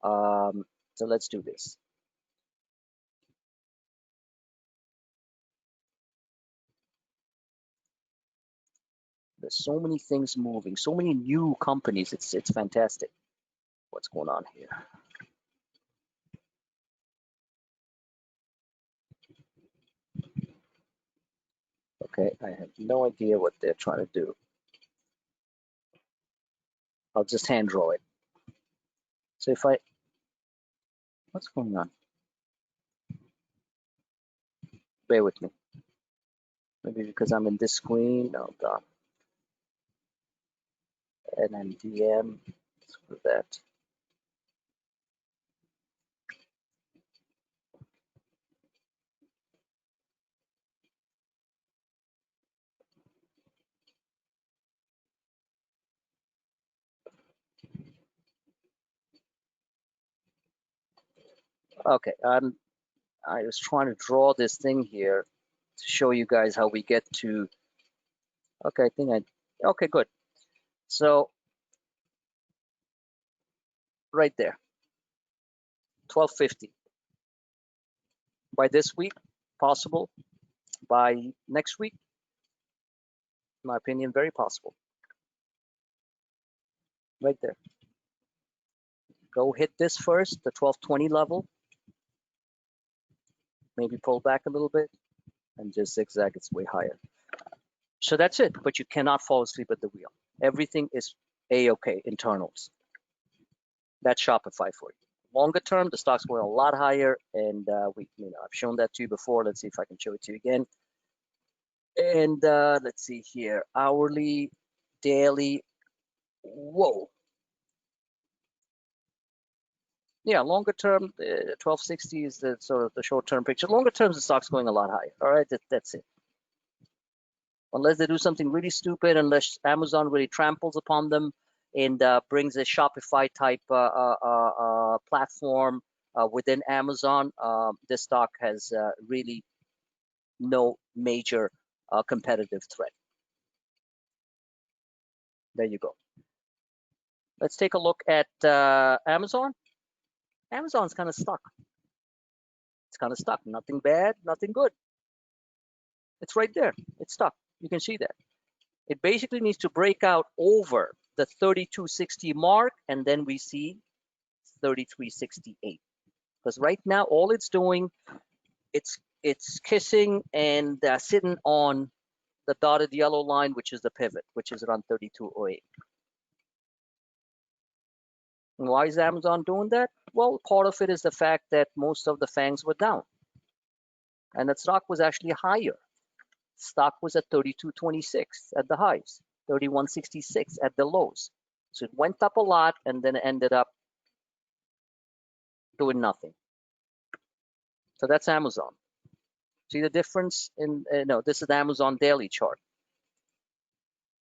So let's do this. There's so many things moving, so many new companies. It's fantastic. What's going on here? Okay, I have no idea what they're trying to do. I'll just hand draw it. So what's going on? Bear with me. Maybe because I'm in this screen. Oh God. NMDM. Screw that. Okay, I was trying to draw this thing here to show you guys how we get to. Okay, okay, good. So right there, 1250. By this week, possible. By next week, in my opinion, very possible. Right there. Go hit this first, the 1220 level. Maybe pull back a little bit and just zigzag its way higher. So that's it, but you cannot fall asleep at the wheel. Everything is A-okay, internals. That's Shopify for you. Longer term, the stock's going a lot higher, and I've shown that to you before. Let's see if I can show it to you again. And let's see here, hourly, daily, whoa. Yeah, longer term, 1260 is the sort of the short-term picture. Longer term, the stock's going a lot higher. All right, that's it. Unless they do something really stupid, unless Amazon really tramples upon them and brings a Shopify type platform within Amazon, this stock has really no major competitive threat. There you go. Let's take a look at Amazon. Amazon's kind of stuck. It's kind of stuck. Nothing bad, nothing good. It's right there. It's stuck. You can see that. It basically needs to break out over the 3260 mark, and then we see 3368. Because right now, all it's doing, it's it's kissing and sitting on the dotted yellow line, which is the pivot, which is around 32.08. And why is Amazon doing that? Well, part of it is the fact that most of the FANGs were down, and that stock was actually higher. Stock was at 32.26 at the highs, 31.66 at the lows. So it went up a lot and then ended up doing nothing. So that's Amazon. See the difference in, no, this is the Amazon daily chart.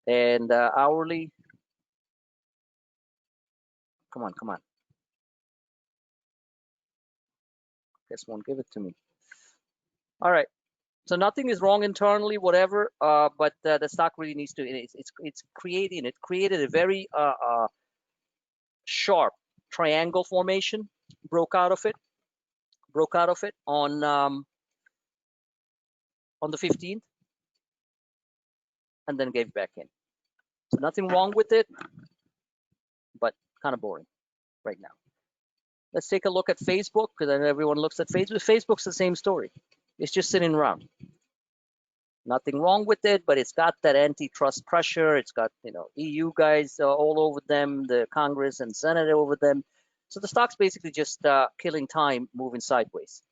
And hourly, come on. Guess won't give it to me. All right. So nothing is wrong internally, whatever, but the stock really needs to, it created a very sharp triangle formation, broke out of it on the 15th, and then gave back in. So nothing wrong with it, but kind of boring right now. Let's take a look at Facebook, because then everyone looks at Facebook. Facebook's the same story. It's just sitting around. Nothing wrong with it, but it's got that antitrust pressure. It's got, EU guys all over them, the Congress and Senate over them. So the stock's basically just killing time, moving sideways,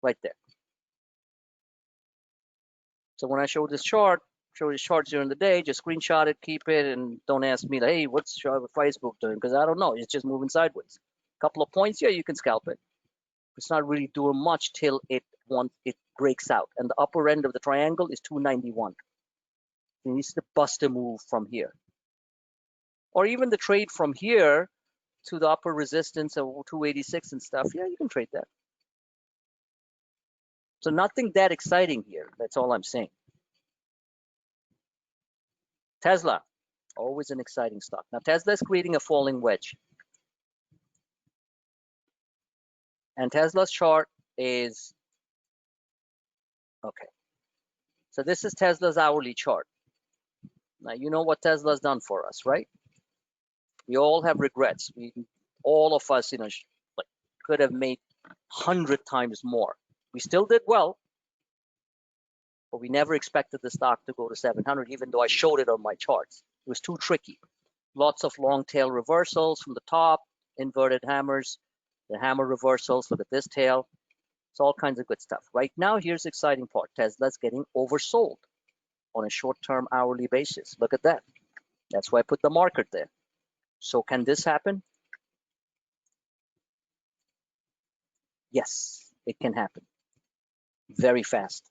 right there. So when I show this chart, during the day, just screenshot it, keep it, and don't ask me, hey, what's Facebook doing? Because I don't know. It's just moving sideways. A couple of points, yeah, you can scalp it. It's not really doing much till it breaks out. And the upper end of the triangle is 291. It needs to bust a move from here. Or even the trade from here to the upper resistance of 286 and stuff. Yeah, you can trade that. So nothing that exciting here. That's all I'm saying. Tesla, always an exciting stock. Now Tesla is creating a falling wedge. And Tesla's chart is, okay. So this is Tesla's hourly chart. Now you know what Tesla's done for us, right? We all have regrets. All of us, could have made 100 times more. We still did well, but we never expected the stock to go to 700, even though I showed it on my charts. It was too tricky. Lots of long tail reversals from the top, inverted hammers, the hammer reversals. Look at this tail. It's all kinds of good stuff. Right now, here's the exciting part. Tesla's getting oversold on a short-term hourly basis. Look at that. That's why I put the marker there. So can this happen? Yes, it can happen very fast.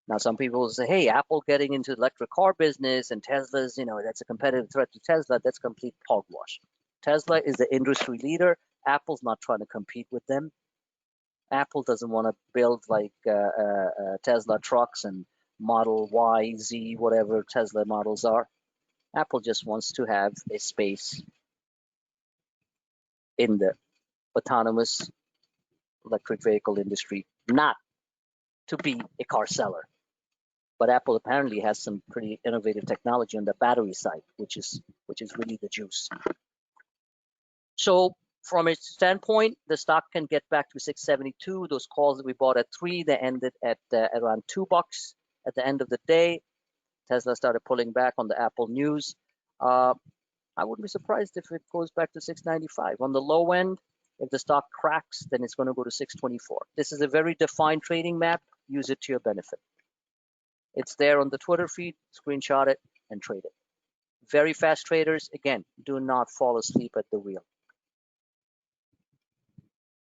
Now, some people will say, hey, Apple getting into the electric car business and Tesla's, that's a competitive threat to Tesla. That's complete hogwash. Tesla is the industry leader. Apple's not trying to compete with them. Apple doesn't want to build like Tesla trucks and Model Y, Z, whatever Tesla models are. Apple just wants to have a space in the autonomous electric vehicle industry, not to be a car seller. But Apple apparently has some pretty innovative technology on the battery side, which is really the juice. So from its standpoint, the stock can get back to 672. Those calls that we bought at 3, they ended at around $2 at the end of the day. Tesla started pulling back on the Apple news. I wouldn't be surprised if it goes back to 695. On the low end, if the stock cracks, then it's going to go to 624. This is a very defined trading map. Use it to your benefit. It's there on the Twitter feed. Screenshot it and trade it. Very fast traders, again, do not fall asleep at the wheel.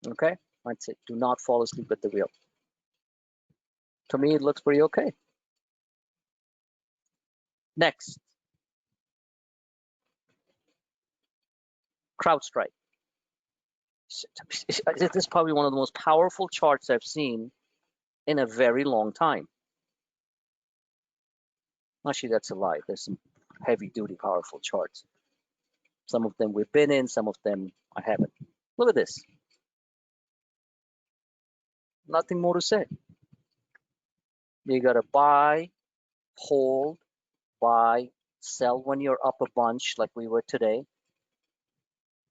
Okay, that's it. Do not fall asleep at the wheel. To me, it looks pretty okay. Next, CrowdStrike. This is probably one of the most powerful charts I've seen in a very long time. Actually, that's a lie. There's some heavy-duty, powerful charts. Some of them we've been in, some of them I haven't. Look at this. Nothing more to say. You got to buy, hold, buy, sell when you're up a bunch like we were today,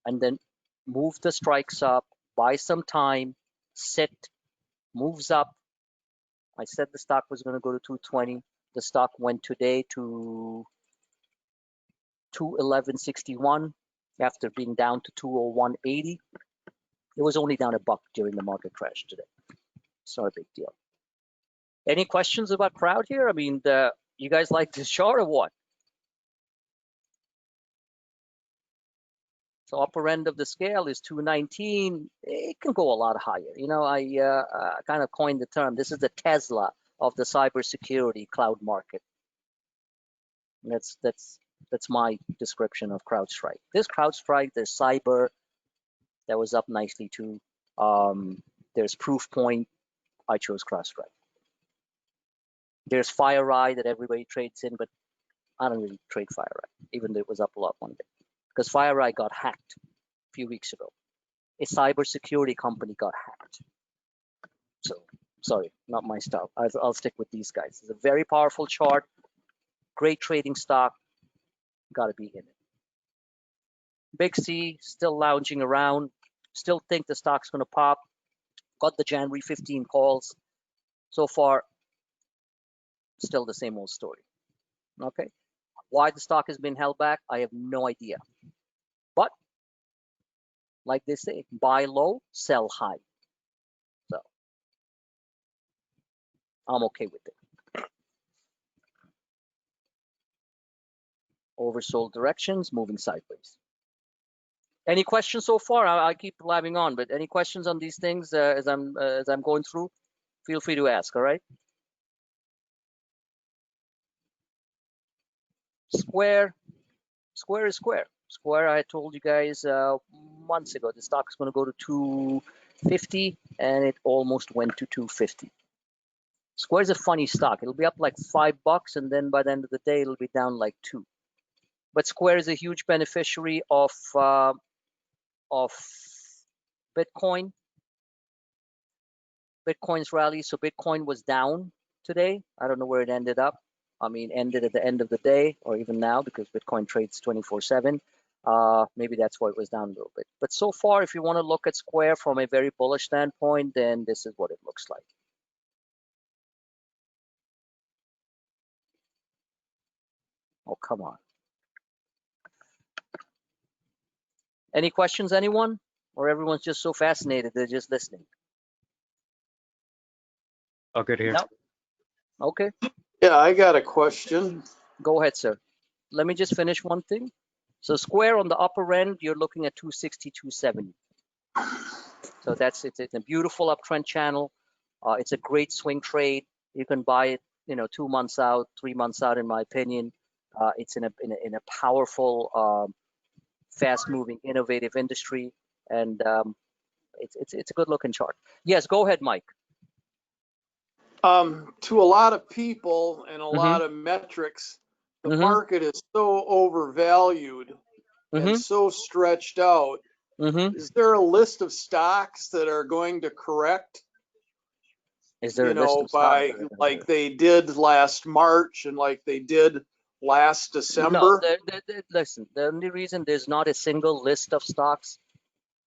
and then move the strikes up, buy some time, sit, moves up, I said the stock was going to go to 220. The stock went today to 211.61 after being down to 201.80. It was only down $1 during the market crash today. It's not a big deal. Any questions about crowd here? I mean, you guys like this chart or what? So upper end of the scale is 219. It can go a lot higher. You know, I kind of coined the term. This is the Tesla of the cybersecurity cloud market. And that's my description of CrowdStrike. There's CrowdStrike. There's Cyber. That was up nicely too. There's Proofpoint. I chose CrowdStrike. There's FireEye that everybody trades in, but I don't really trade FireEye, even though it was up a lot one day. Because FireEye got hacked a few weeks ago. A cybersecurity company got hacked. So, sorry, not my style. I'll stick with these guys. It's a very powerful chart, great trading stock, got to be in it. Big C, still lounging around, still think the stock's going to pop. Got the January 15 calls. So far, still the same old story. Okay. Why the stock has been held back, I have no idea. But, like they say, buy low, sell high. So, I'm okay with it. Oversold directions, moving sideways. Any questions so far? I keep blabbing on, but any questions on these things as I'm going through? Feel free to ask. All right. Square is Square. Square, I told you guys months ago, the stock is going to go to 250, and it almost went to 250. Square is a funny stock. It'll be up like $5, and then by the end of the day, it'll be down like 2. But Square is a huge beneficiary of Bitcoin. Bitcoin's rally. So Bitcoin was down today. I don't know where it ended up. I mean, ended at the end of the day or even now because Bitcoin trades 24/7. Maybe that's why it was down a little bit. But so far, if you want to look at Square from a very bullish standpoint, then this is what it looks like. Oh, come on. Any questions, anyone? Or everyone's just so fascinated, they're just listening? Oh, good here. No? Okay. Yeah, I got a question. Go ahead, sir. Let me just finish one thing. So Square on the upper end, you're looking at 260, 270. So it's a beautiful uptrend channel. It's a great swing trade. You can buy it, 2 months out, 3 months out, in my opinion. It's in a powerful, fast-moving, innovative industry, and it's a good-looking chart. Yes, go ahead, Mike. To a lot of people and a lot of metrics, the market is so overvalued and so stretched out. Is there a list of stocks that are going to correct? Is there a list of stocks? Like they did last March and like they did last December? No, listen, the only reason there's not a single list of stocks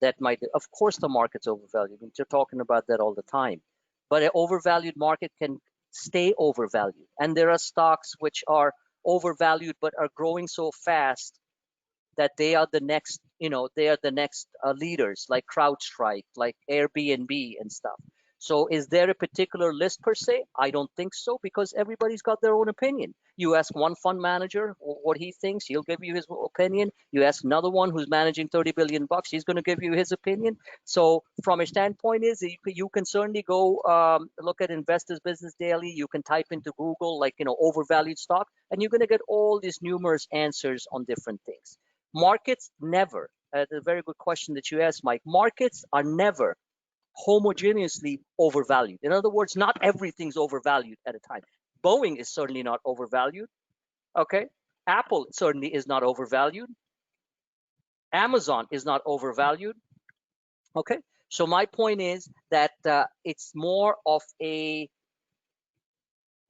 that might, of course the market's overvalued. You're talking about that all the time. But an overvalued market can stay overvalued. And there are stocks which are overvalued but are growing so fast that they are the next, leaders, like CrowdStrike, like Airbnb and stuff. So is there a particular list per se? I don't think so, because everybody's got their own opinion. You ask one fund manager what he thinks, he'll give you his opinion. You ask another one who's managing 30 billion bucks, he's going to give you his opinion. So from a standpoint is you can certainly go look at Investors Business Daily. You can type into Google, like, overvalued stock, and you're going to get all these numerous answers on different things. Markets never, a very good question that you asked, Mike. Markets are never homogeneously overvalued. In other words, not everything's overvalued at a time. Boeing is certainly not overvalued. Okay. Apple certainly is not overvalued. Amazon is not overvalued. Okay. So my point is that it's more of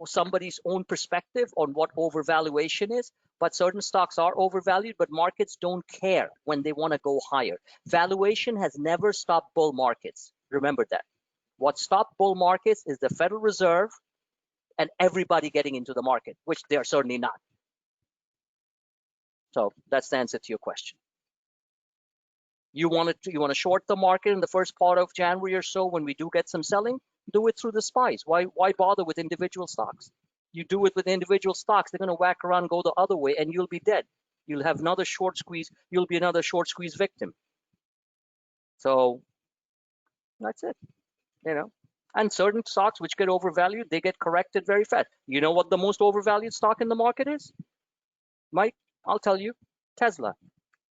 somebody's own perspective on what overvaluation is. But certain stocks are overvalued, but markets don't care when they want to go higher. Valuation has never stopped bull markets. Remember that. What stopped bull markets is the Federal Reserve and everybody getting into the market, which they are certainly not. So that's the answer to your question. You want to short the market in the first part of January or so when we do get some selling? Do it through the SPYs. Why bother with individual stocks? You do it with individual stocks, they're going to whack around, go the other way, and you'll be dead. You'll have another short squeeze. You'll be another short squeeze victim. So that's it, you know. And certain stocks which get overvalued, they get corrected very fast. You know what the most overvalued stock in the market is? Mike, I'll tell you, Tesla.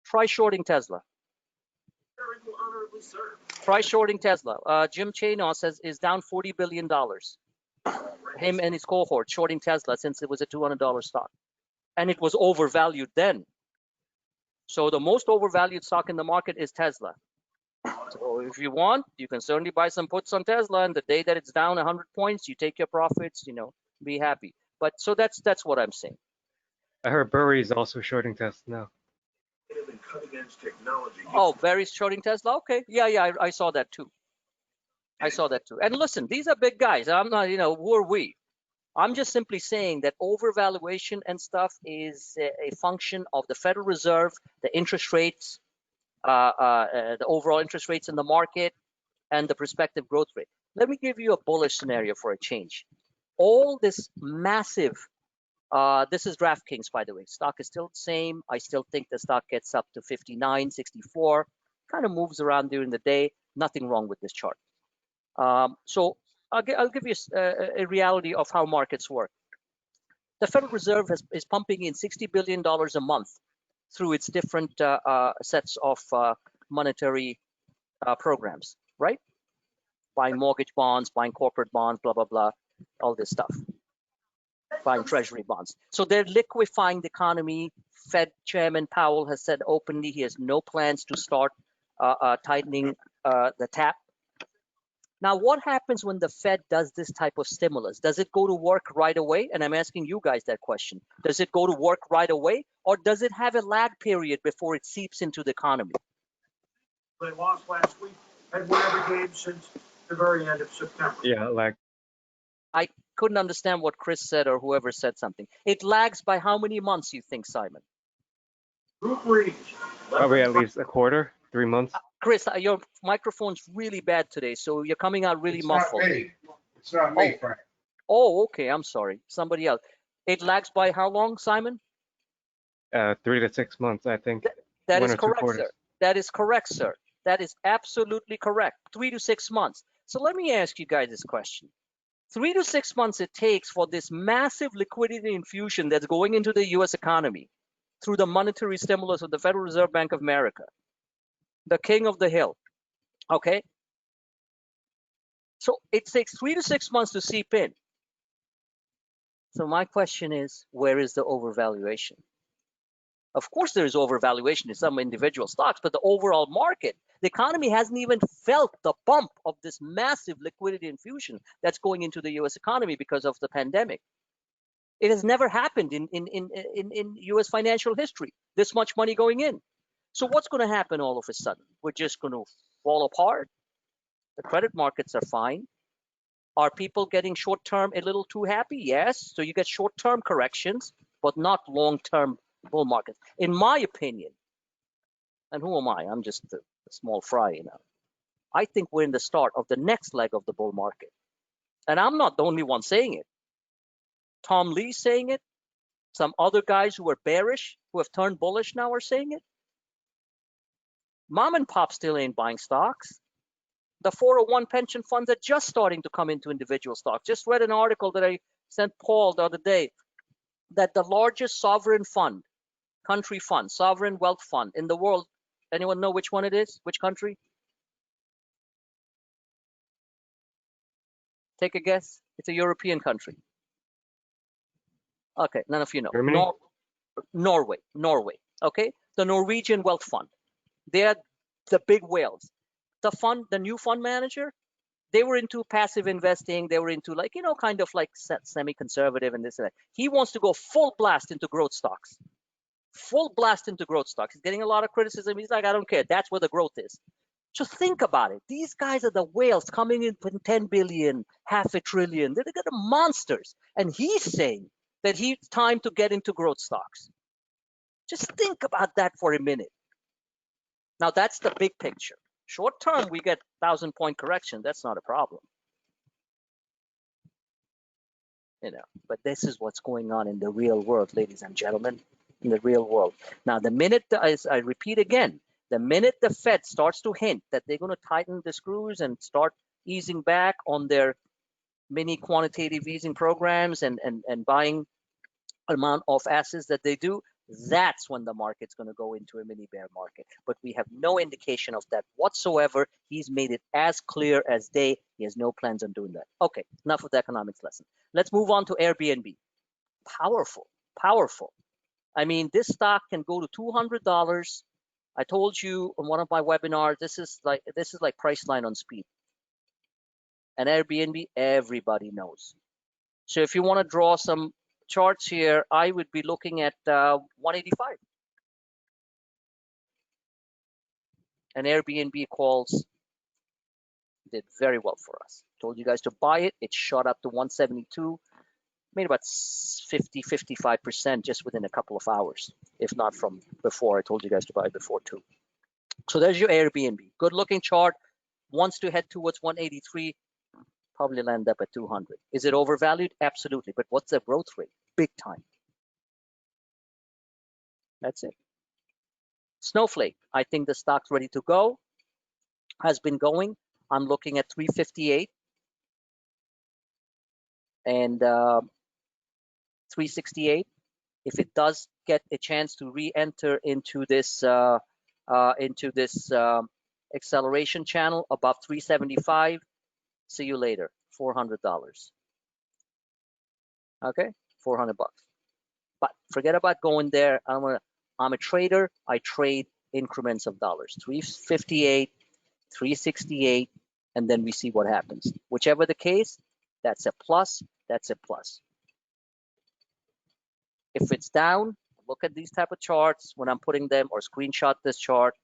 Try shorting Tesla. Try shorting Tesla. Jim Chanos says is down $40 billion. Him and his cohort shorting Tesla since it was a $200 stock. And it was overvalued then. So the most overvalued stock in the market is Tesla. So if you want, you can certainly buy some puts on Tesla, and the day that it's down 100 points, you take your profits, you know, be happy. But so that's what I'm saying. I heard Burry is also shorting Tesla now. Oh, Barry's shorting Tesla? Okay. Yeah, I saw that too. I saw that too. And listen, these are big guys. I'm not, you know, who are we? I'm just simply saying that overvaluation and stuff is a function of the Federal Reserve, the interest rates, the overall interest rates in the market, and the prospective growth rate. Let me give you a bullish scenario for a change. All this massive, this is DraftKings, by the way. Stock is still the same. I still think the stock gets up to 59, 64, kind of moves around during the day. Nothing wrong with this chart. So I'll give you a reality of how markets work. The Federal Reserve is pumping in $60 billion a month through its different sets of monetary programs, right? Buying mortgage bonds, buying corporate bonds, blah, blah, blah, all this stuff. Buying treasury bonds. So they're liquefying the economy. Fed Chairman Powell has said openly he has no plans to start tightening the tap. Now, what happens when the Fed does this type of stimulus? Does it go to work right away? And I'm asking you guys that question. Does it go to work right away, or does it have a lag period before it seeps into the economy? They lost last week, had won every game since the very end of September. Yeah, like I couldn't understand what Chris said or whoever said something. It lags by how many months, you think, Simon? Group reads. probably at least a quarter, 3 months. Chris, your microphone's really bad today, so you're coming out really muffled. It's not me, Frank. Oh, okay. I'm sorry. Somebody else. It lags by how long, Simon? 3 to 6 months, I think. That 1 is or 2 correct, quarters. sir. That is correct, sir. That is absolutely correct. 3 to 6 months. So let me ask you guys this question. 3 to 6 months it takes for this massive liquidity infusion that's going into the U.S. economy through the monetary stimulus of the Federal Reserve Bank of America, the king of the hill. Okay? So it takes 3 to 6 months to seep in. So my question is, where is the overvaluation? Of course, there is overvaluation in some individual stocks, but the overall market, the economy hasn't even felt the bump of this massive liquidity infusion that's going into the U.S. economy because of the pandemic. It has never happened in U.S. financial history, this much money going in. So what's going to happen all of a sudden? We're just going to fall apart? The credit markets are fine. Are people getting short-term a little too happy? Yes. So you get short-term corrections, but not long-term bull markets. In my opinion, and who am I? I'm just a small fry, you know. I think we're in the start of the next leg of the bull market. And I'm not the only one saying it. Tom Lee's saying it. Some other guys who were bearish, who have turned bullish now are saying it. Mom and pop still ain't buying stocks. The 401 pension funds are just starting to come into individual stocks. Just read an article that I sent Paul the other day that the largest sovereign fund, country fund, sovereign wealth fund in the world, anyone know which one it is? Which country? Take a guess. It's a European country. Okay, none of you know. Germany? Norway. Okay, the Norwegian wealth fund. They're the big whales. The new fund manager, they were into passive investing. They were into like, you know, kind of like semi-conservative and this and that. He wants to go full blast into growth stocks. Full blast into growth stocks. He's getting a lot of criticism. He's like, I don't care. That's where the growth is. So think about it. These guys are the whales coming in with 10 billion, half a trillion. They're the monsters. And he's saying that it's time to get into growth stocks. Just think about that for a minute. Now, that's the big picture. Short term, we get 1,000-point correction. That's not a problem. But this is what's going on in the real world, ladies and gentlemen, in the real world. Now, the minute, as I repeat again, the minute the Fed starts to hint that they're going to tighten the screws and start easing back on their mini quantitative easing programs and buying amount of assets that they do, that's when the market's going to go into a mini bear market. But we have no indication of that whatsoever. He's made it as clear as day. He has no plans on doing that. Okay, enough of the economics lesson. Let's move on to Airbnb. Powerful, powerful. I mean, this stock can go to $200. I told you on one of my webinars, this is like Priceline on speed. And Airbnb, everybody knows. So if you want to draw some charts here, I would be looking at 185. And Airbnb calls did very well for us. Told you guys to buy it. It shot up to 172, made about 50-55% just within a couple of hours, if not from before. I told you guys to buy it before too. So there's your Airbnb. Good looking chart. Wants to head towards 183. Probably land up at 200. Is it overvalued? Absolutely. But what's the growth rate? Big time. That's it. Snowflake, I think the stock's ready to go. Has been going. I'm looking at 358 and 368. If it does get a chance to re-enter into this acceleration channel above 375, see you later. $400. Okay, $400. But forget about going there. I'm a trader. I trade increments of dollars. 358, 368, and then we see what happens. Whichever the case, that's a plus. That's a plus. If it's down, look at these type of charts when I'm putting them, or screenshot this chart.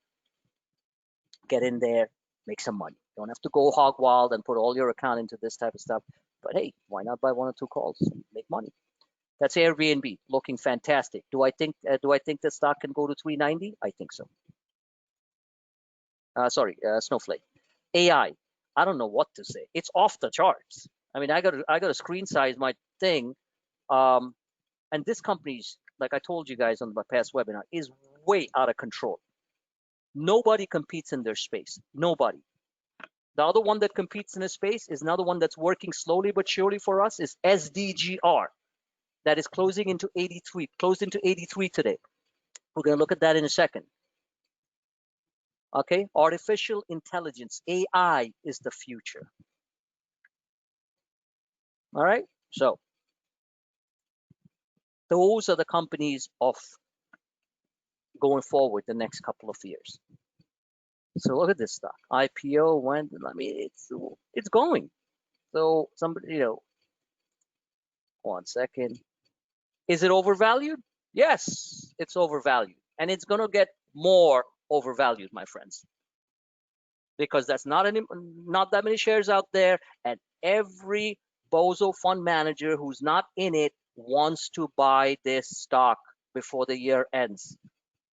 Get in there, make some money. Don't have to go hog wild and put all your account into this type of stuff. But hey, why not buy 1 or 2 calls and make money? That's Airbnb, looking fantastic. Do I think the stock can go to 390? I think so. Snowflake. AI, I don't know what to say. It's off the charts. I mean, I got to screen size my thing. And this company's, like I told you guys on my past webinar, is way out of control. Nobody competes in their space. Nobody. The other one that competes in a space is another one that's working slowly but surely for us is SDGR. That is closing into 83, closed into 83 today. We're going to look at that in a second. Okay, artificial intelligence, AI is the future. All right, so those are the companies of going forward the next couple of years. So look at this stock. IPO went, I mean, it's going. So somebody, one second. Is it overvalued? Yes, it's overvalued. And it's going to get more overvalued, my friends. Because that's not that many shares out there. And every bozo fund manager who's not in it wants to buy this stock before the year ends.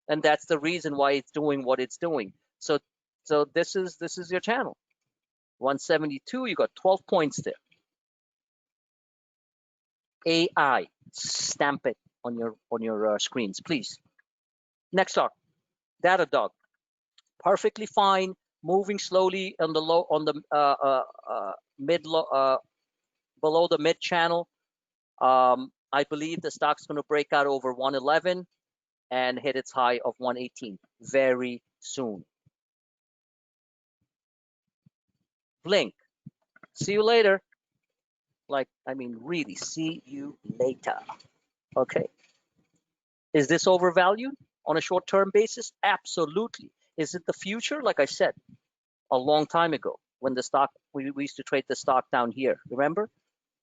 And that's the reason why it's doing what it's doing. So this is your channel. 172, you got 12 points there. AI, stamp it on your screens, please. Next stock, Datadog, perfectly fine, moving slowly on the low, on the below the mid channel. I believe the stock's going to break out over 111 and hit its high of 118 very soon. Blink, see you later. Really, see you later. Okay. Is this overvalued on a short-term basis? Absolutely. Is it the future? Like I said a long time ago, when the stock, we used to trade the stock down here. Remember?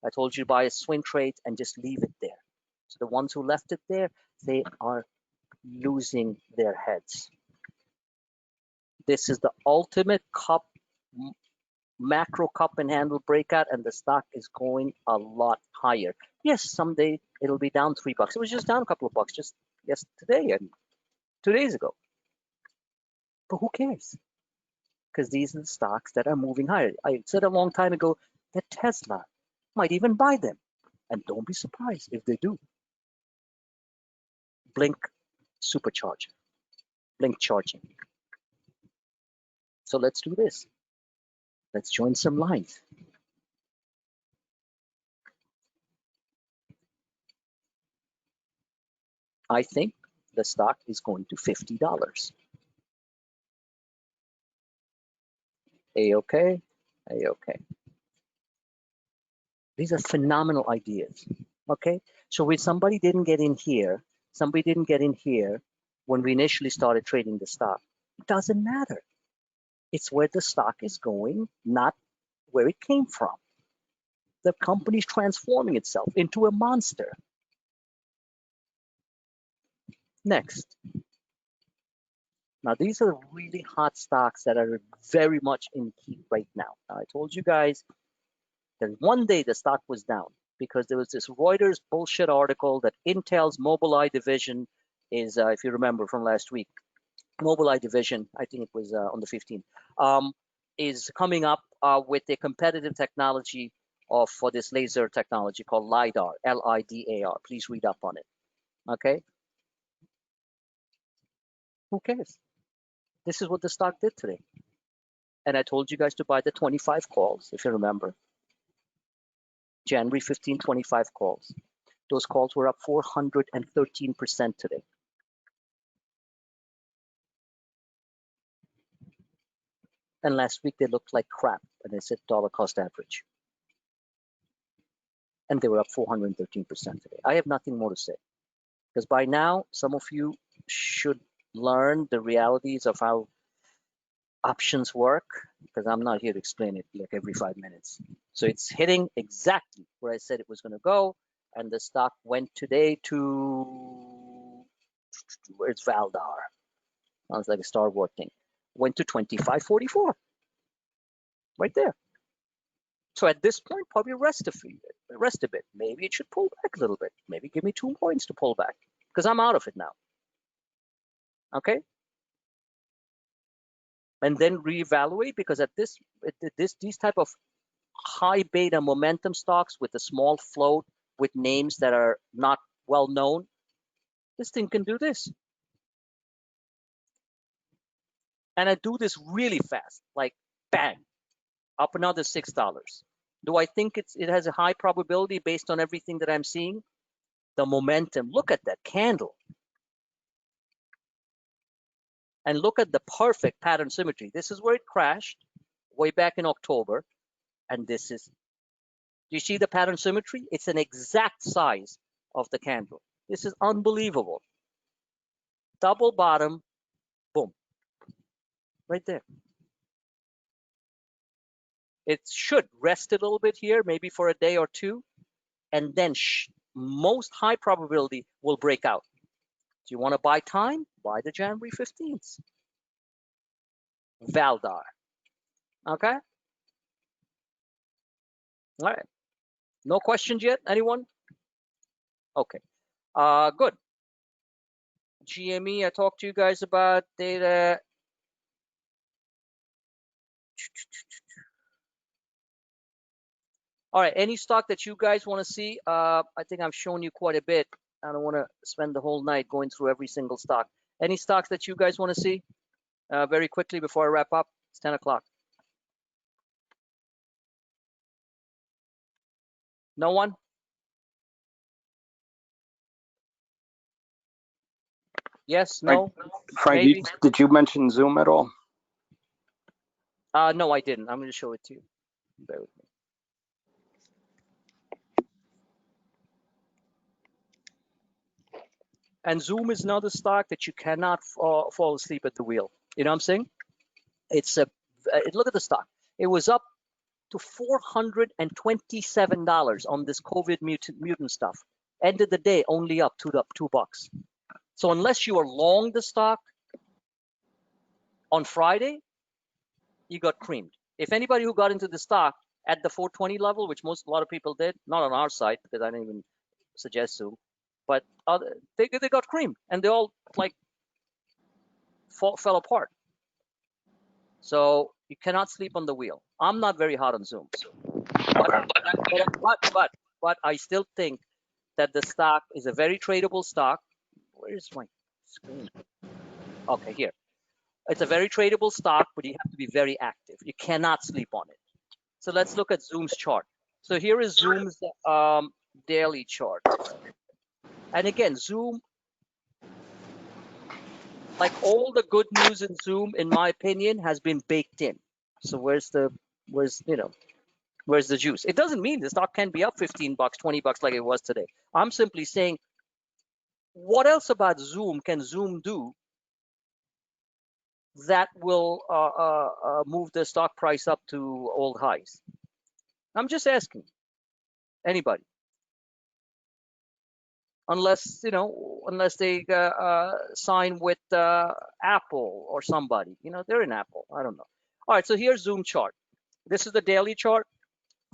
I told you to buy a swing trade and just leave it there. So the ones who left it there, they are losing their heads. This is the ultimate cup, macro cup and handle breakout, and the stock is going a lot higher. Yes, someday it'll be down $3. It was just down a couple of bucks just yesterday and 2 days ago. But who cares? Because these are the stocks that are moving higher. I said a long time ago that Tesla might even buy them. And don't be surprised if they do. Blink supercharger, blink charging. So let's do this. Let's join some lines. I think the stock is going to $50. A-okay, A-okay. These are phenomenal ideas, okay? So when somebody didn't get in here when we initially started trading the stock, it doesn't matter. It's where the stock is going, not where it came from. The company's transforming itself into a monster. Next. Now, these are really hot stocks that are very much in heat right now. Now, I told you guys that one day the stock was down because there was this Reuters bullshit article that Intel's Mobileye division is, if you remember from last week, Mobileye division, I think it was on the 15th, is coming up with a competitive technology for this laser technology called LiDAR, L-I-D-A-R. Please read up on it, okay? Who cares? This is what the stock did today. And I told you guys to buy the 25 calls, if you remember. January 15, 25 calls. Those calls were up 413% today. And last week they looked like crap, and they said dollar cost average. And they were up 413% today. I have nothing more to say. Because by now, some of you should learn the realities of how options work, because I'm not here to explain it like every 5 minutes. So it's hitting exactly where I said it was going to go, and the stock went today to, where's Valdar? Sounds like a Star Wars thing. Went to 25.44, right there. So at this point, probably rest a bit. Maybe it should pull back a little bit. Maybe give me 2 points to pull back, because I'm out of it now. Okay? And then reevaluate, because at these type of high beta momentum stocks with a small float with names that are not well known, this thing can do this. And I do this really fast, like bang, up another $6. Do I think it has a high probability based on everything that I'm seeing? The momentum, look at that candle. And look at the perfect pattern symmetry. This is where it crashed way back in October. And this is, do you see the pattern symmetry? It's an exact size of the candle. This is unbelievable. Double bottom, boom, right there. It should rest a little bit here, maybe for a day or two, and then most high probability will break out. Do you want to buy time? Buy the January 15th. Valdar. Okay? All right. No questions yet? Anyone? Okay. Good. GME, I talked to you guys about data. All right, any stock that you guys want to see? I think I've shown you quite a bit. I don't want to spend the whole night going through every single stock. Any stocks that you guys want to see? Very quickly before I wrap up. It's 10 o'clock. No one? Yes, no, Frank, maybe? did you mention Zoom at all? No, I didn't. I'm going to show it to you. Bear with me. And Zoom is another stock that you cannot fall asleep at the wheel. You know what I'm saying? Look at the stock. It was up to $427 on this COVID mutant stuff. End of the day, only up $2. So unless you are long the stock, On Friday, you got creamed. If anybody who got into the stock at the 420 level, which a lot of people did, not on our side because I didn't even suggest Zoom, but they got creamed and they all like fell apart. So you cannot sleep on the wheel. I'm not very hot on Zoom, but I still think that the stock is a very tradable stock. Where is my screen? Okay, here. It's a very tradable stock, but you have to be very active. You cannot sleep on it. So let's look at Zoom's chart. So here is Zoom's daily chart. And again, Zoom, like all the good news in Zoom, in my opinion, has been baked in. So where's the juice? It doesn't mean the stock can be up 15 bucks, 20 bucks like it was today. I'm simply saying, what else about Zoom can Zoom do that will move the stock price up to old highs? I'm just asking anybody, unless they sign with Apple or somebody. They're in Apple. I don't know. All right, so here's Zoom chart. This is the daily chart.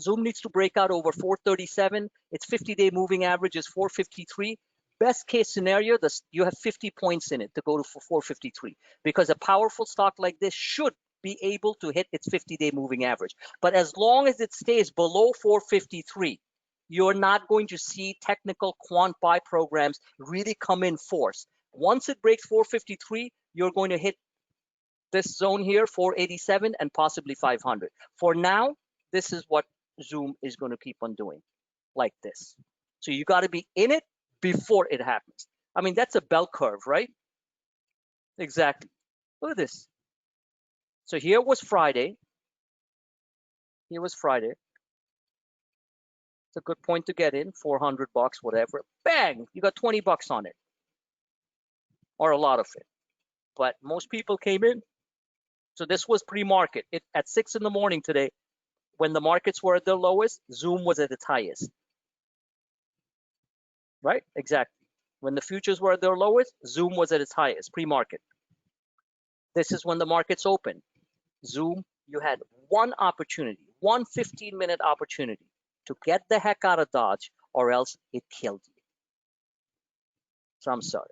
Zoom needs to break out over 437. Its 50-day moving average is 453. Best case scenario, you have 50 points in it to go to 453, because a powerful stock like this should be able to hit its 50-day moving average. But as long as it stays below 453, you're not going to see technical quant buy programs really come in force. Once it breaks 453, you're going to hit this zone here, 487 and possibly 500. For now, this is what Zoom is going to keep on doing, like this. So you got to be in it before it happens. I mean, that's a bell curve, right? Exactly. Look at this. So here was Friday. Here was Friday. It's a good point to get in, 400 bucks, whatever. Bang, you got 20 bucks on it, or a lot of it. But most people came in. So this was pre-market. At 6 in the morning today, when the markets were at their lowest, Zoom was at its highest. Right? Exactly. When the futures were at their lowest, Zoom was at its highest, pre-market. This is when the markets open. Zoom, you had one opportunity, one 15-minute opportunity to get the heck out of Dodge, or else it killed you. So I'm sorry.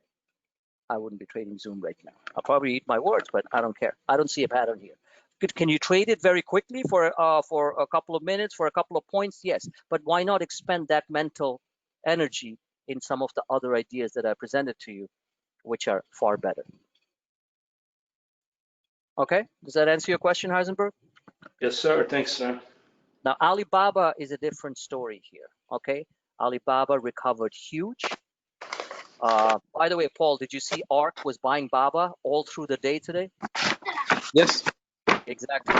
I wouldn't be trading Zoom right now. I'll probably eat my words, but I don't care. I don't see a pattern here. Can you trade it very quickly for a couple of minutes, for a couple of points? Yes, but why not expend that mental energy in some of the other ideas that I presented to you, which are far better? Okay, does that answer your question, Heisenberg? Yes, sir. Thanks, sir. Now, Alibaba is a different story here, okay? Alibaba recovered huge. By the way, Paul, did you see ARK was buying Baba all through the day today? Yes. Exactly.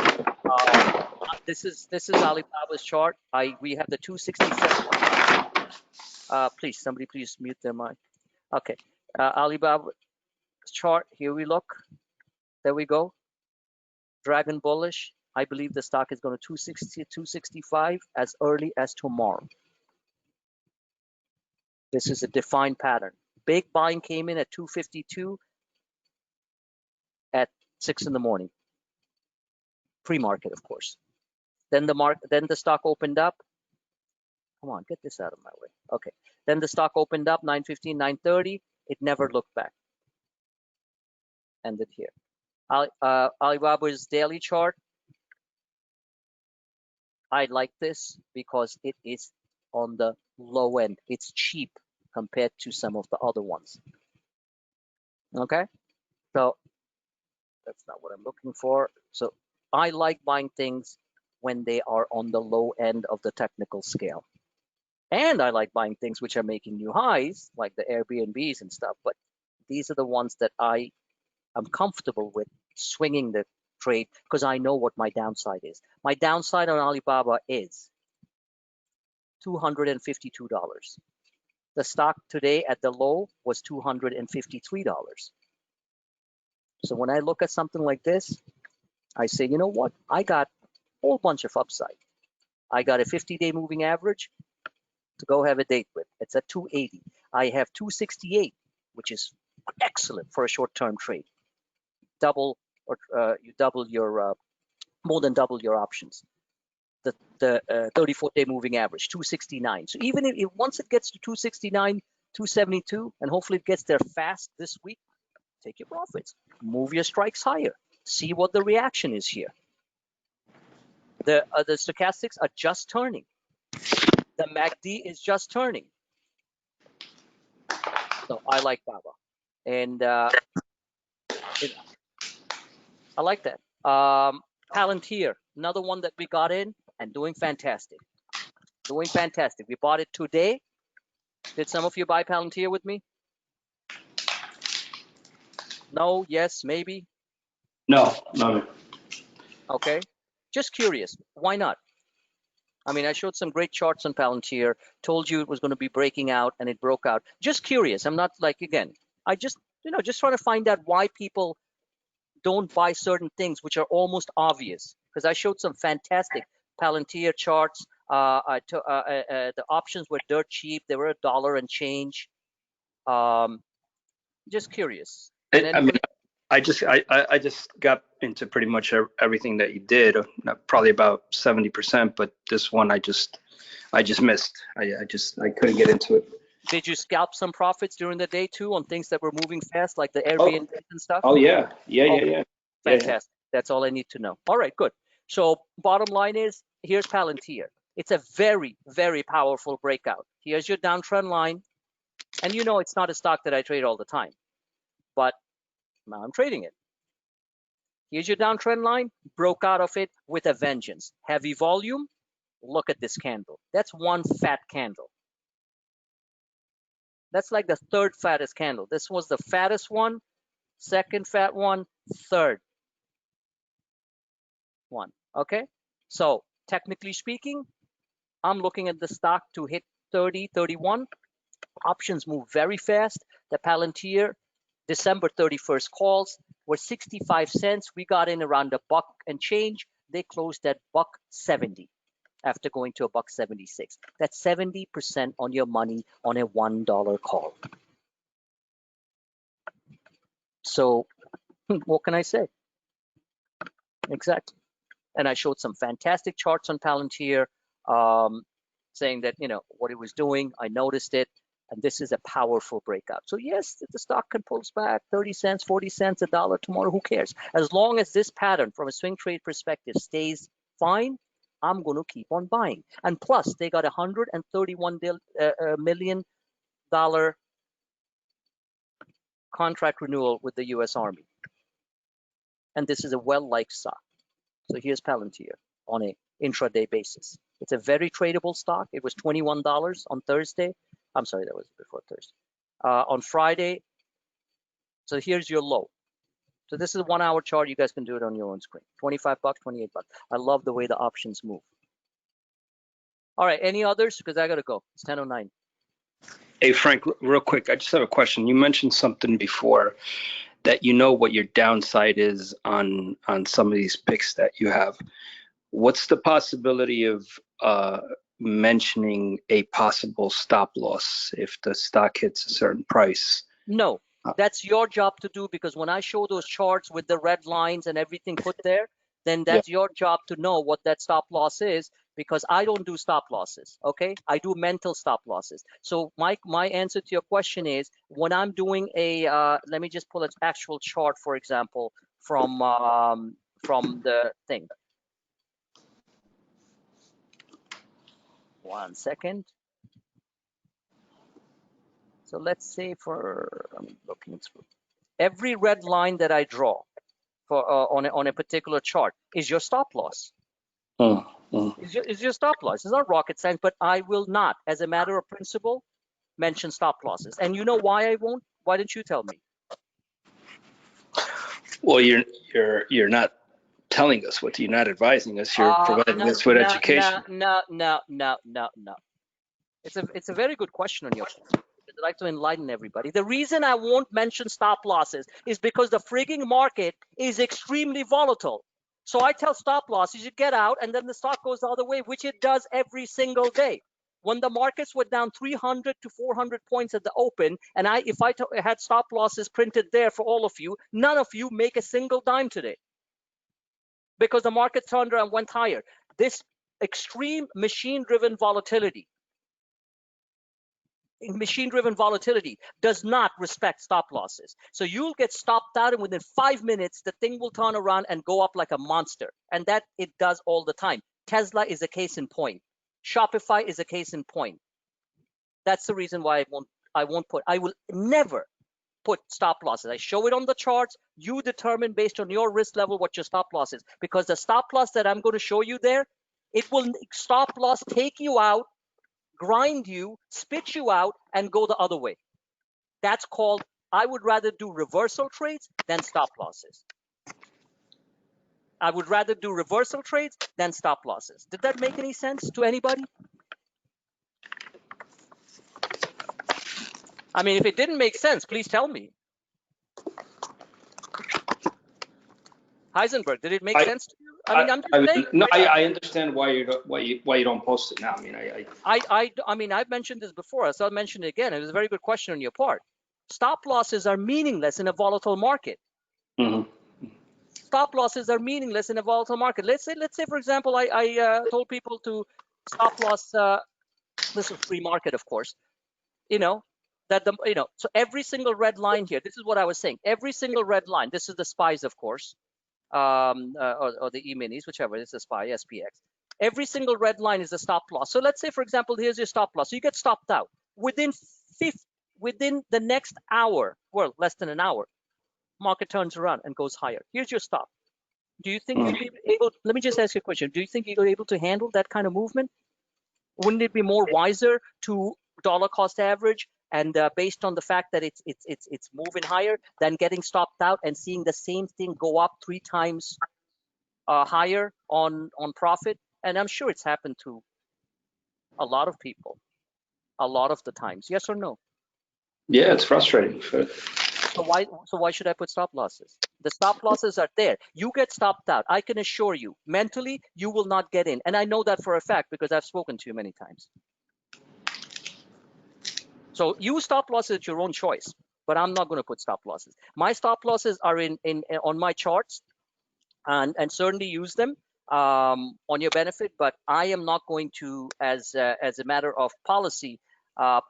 This is Alibaba's chart. We have the 267. Please, somebody please mute their mic. Okay. Alibaba's chart. Here we look. There we go. Dragon bullish. I believe the stock is going to 260, 265 as early as tomorrow. This is a defined pattern. Big buying came in at 252 at 6 in the morning. Pre-market, of course. Then the stock opened up. Come on, get this out of my way. Okay. Then the stock opened up 9:15, 9:30. It never looked back. Ended here. Alibaba's daily chart. I like this because it is on the low end. It's cheap compared to some of the other ones. Okay. So that's not what I'm looking for. So I like buying things when they are on the low end of the technical scale. And I like buying things which are making new highs, like the Airbnbs and stuff. But these are the ones that I am comfortable with swinging the trade, because I know what my downside is. My downside on Alibaba is $252. The stock today at the low was $253. So when I look at something like this, I say, you know what? I got a whole bunch of upside. I got a 50-day moving average to go have a date with. It's at 280. I have 268, which is excellent for a short-term trade. Double or you double your more than double your options. The 34-day moving average, 269. So even if once it gets to 269, 272, and hopefully it gets there fast this week, take your profits, move your strikes higher, see what the reaction is here. The stochastics are just turning. The MACD is just turning. So I like Baba, and I like that. Palantir, another one that we got in and doing fantastic. Doing fantastic. We bought it today. Did some of you buy Palantir with me? No, yes, maybe. No, no. Okay. Just curious. Why not? I mean, I showed some great charts on Palantir, told you it was going to be breaking out, and it broke out. Just curious. I'm not like, again, I just, just trying to find out why people don't buy certain things which are almost obvious. Because I showed some fantastic Palantir charts. The options were dirt cheap. They were $1 and change. Just curious. I just got into pretty much everything that you did, probably about 70%, but this one I just missed. I couldn't get into it. Did you scalp some profits during the day too on things that were moving fast, like the Airbnb and stuff? Oh yeah. Fantastic. Yeah. That's all I need to know. All right, good. So bottom line is, here's Palantir. It's a very, very powerful breakout. Here's your downtrend line. And it's not a stock that I trade all the time, but now I'm trading it. Here's your downtrend line, broke out of it with a vengeance. Heavy volume. Look at this candle. That's one fat candle. That's like the third fattest candle. This was the fattest one, second fat one, third one. Okay. So technically speaking, I'm looking at the stock to hit 30, 31. Options move very fast. The Palantir December 31st calls were 65 cents. We got in around $1 and change. They closed at $1.70 after going to $1.76. That's 70% on your money on a $1 call. So what can I say? Exactly. And I showed some fantastic charts on Palantir, saying that, what it was doing. I noticed it. And this is a powerful breakout. So yes, the stock can pull back 30 cents, 40 cents, $1 tomorrow, who cares? As long as this pattern from a swing trade perspective stays fine, I'm going to keep on buying. And plus, they got $131 million contract renewal with the U.S. Army. And this is a well-liked stock. So here's Palantir on a intraday basis. It's a very tradable stock. It was $21 on Thursday. I'm sorry, that was before Thursday. On Friday, so here's your low. So this is a 1 hour chart. You guys can do it on your own screen. $25, $28. I love the way the options move. All right, any others? Because I got to go. It's 10:09. Hey, Frank, real quick, I just have a question. You mentioned something before that what your downside is on some of these picks that you have. What's the possibility of mentioning a possible stop loss if the stock hits a certain price? No, that's your job to do, because when I show those charts with the red lines and everything put there, then that's your job to know what that stop loss is, because I don't do stop losses, okay? I do mental stop losses. So my answer to your question is, when I'm doing a, let me just pull an actual chart, for example, from the thing. 1 second. So let's say I'm looking through. Every red line that I draw for on a particular chart is your stop loss. Is your stop loss. It's not rocket science, but I will not, as a matter of principle, mention stop losses. And you know why I won't? Why didn't you tell me? Well, you're not telling us what, you're not advising us. You're providing us with education. No. It's a very good question on your part. I'd like to enlighten everybody. The reason I won't mention stop losses is because the frigging market is extremely volatile. So I tell stop losses, you get out, and then the stock goes the other way, which it does every single day. when the markets were down 300 to 400 points at the open, and if I had stop losses printed there for all of you, none of you make a single dime today because the market turned around and went higher. This extreme machine-driven volatility does not respect stop losses. So you'll get stopped out, and within 5 minutes, the thing will turn around and go up like a monster. And that it does all the time. Tesla is a case in point. Shopify is a case in point. That's the reason why I will never put stop losses. I show it on the charts. You determine based on your risk level what your stop loss is, because the stop loss that I'm going to show you there, it will stop loss take you out, grind you, spit you out, and go the other way. That's called, I would rather do reversal trades than stop losses. I would rather do reversal trades than stop losses. Did that make any sense to anybody? I mean, if it didn't make sense, please tell me. Heisenberg, did it make sense to you? I mean, I'm just saying. No, I understand why you don't post it now. I mean, I've mentioned this before, so I'll mention it again. It was a very good question on your part. Stop losses are meaningless in a volatile market. Mm-hmm. Stop losses are meaningless in a volatile market. Let's say, for example, I told people to stop loss. This is free market, of course. So every single red line here. This is what I was saying. Every single red line. This is the SPYs, of course, or the E-minis, whichever. This is SPY, SPX. Every single red line is a stop loss. So let's say, for example, here's your stop loss. So you get stopped out within the next hour. Well, less than an hour. Market turns around and goes higher. Here's your stop. Do you think you'd be able? Let me just ask you a question. Do you think you're able to handle that kind of movement? Wouldn't it be more wiser to dollar cost average and based on the fact that it's moving higher than getting stopped out and seeing the same thing go up 3 times higher on profit? And I'm sure it's happened to a lot of people, a lot of the times. Yes or no? Yeah, it's frustrating. So why should I put stop losses? The stop losses are there. You get stopped out. I can assure you, mentally, you will not get in. And I know that for a fact because I've spoken to you many times. So you stop losses at your own choice, but I'm not going to put stop losses. My stop losses are on my charts, and certainly use them on your benefit. But I am not going to, as a matter of policy,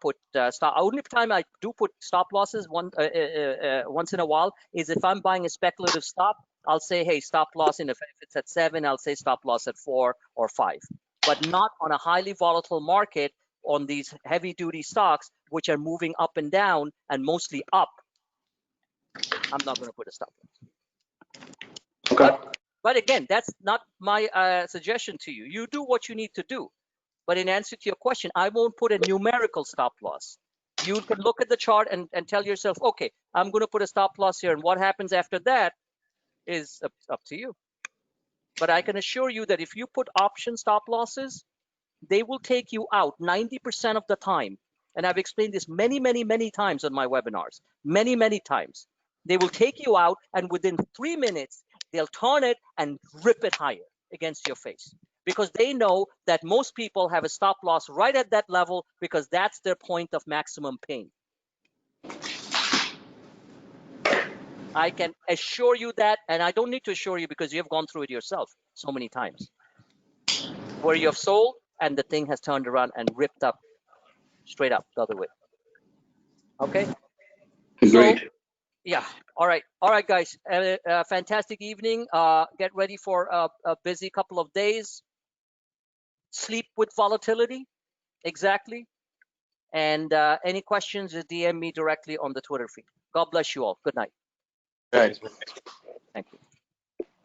put stop. Only time I do put stop losses once in a while is if I'm buying a speculative stop. I'll say, hey, stop loss if it's at 7, I'll say stop loss at 4 or 5, but not on a highly volatile market on these heavy duty stocks, which are moving up and down and mostly up. I'm not going to put a stop loss. Okay. But again, that's not my suggestion to you. You do what you need to do. But in answer to your question, I won't put a numerical stop loss. You can look at the chart and tell yourself, okay, I'm going to put a stop loss here. And what happens after that is up to you. But I can assure you that if you put option stop losses, they will take you out 90% of the time. And I've explained this many, many, many times on my webinars, many, many times. They will take you out, and within 3 minutes, they'll turn it and rip it higher against your face, because they know that most people have a stop loss right at that level because that's their point of maximum pain. I can assure you that, and I don't need to assure you because you have gone through it yourself so many times, where you have sold and the thing has turned around and ripped up straight up the other way. Okay? Agreed. So, yeah. All right, guys. Fantastic evening. Get ready for a busy couple of days. Sleep with volatility. Exactly. And any questions, just DM me directly on the Twitter feed. God bless you all. Good night. Right.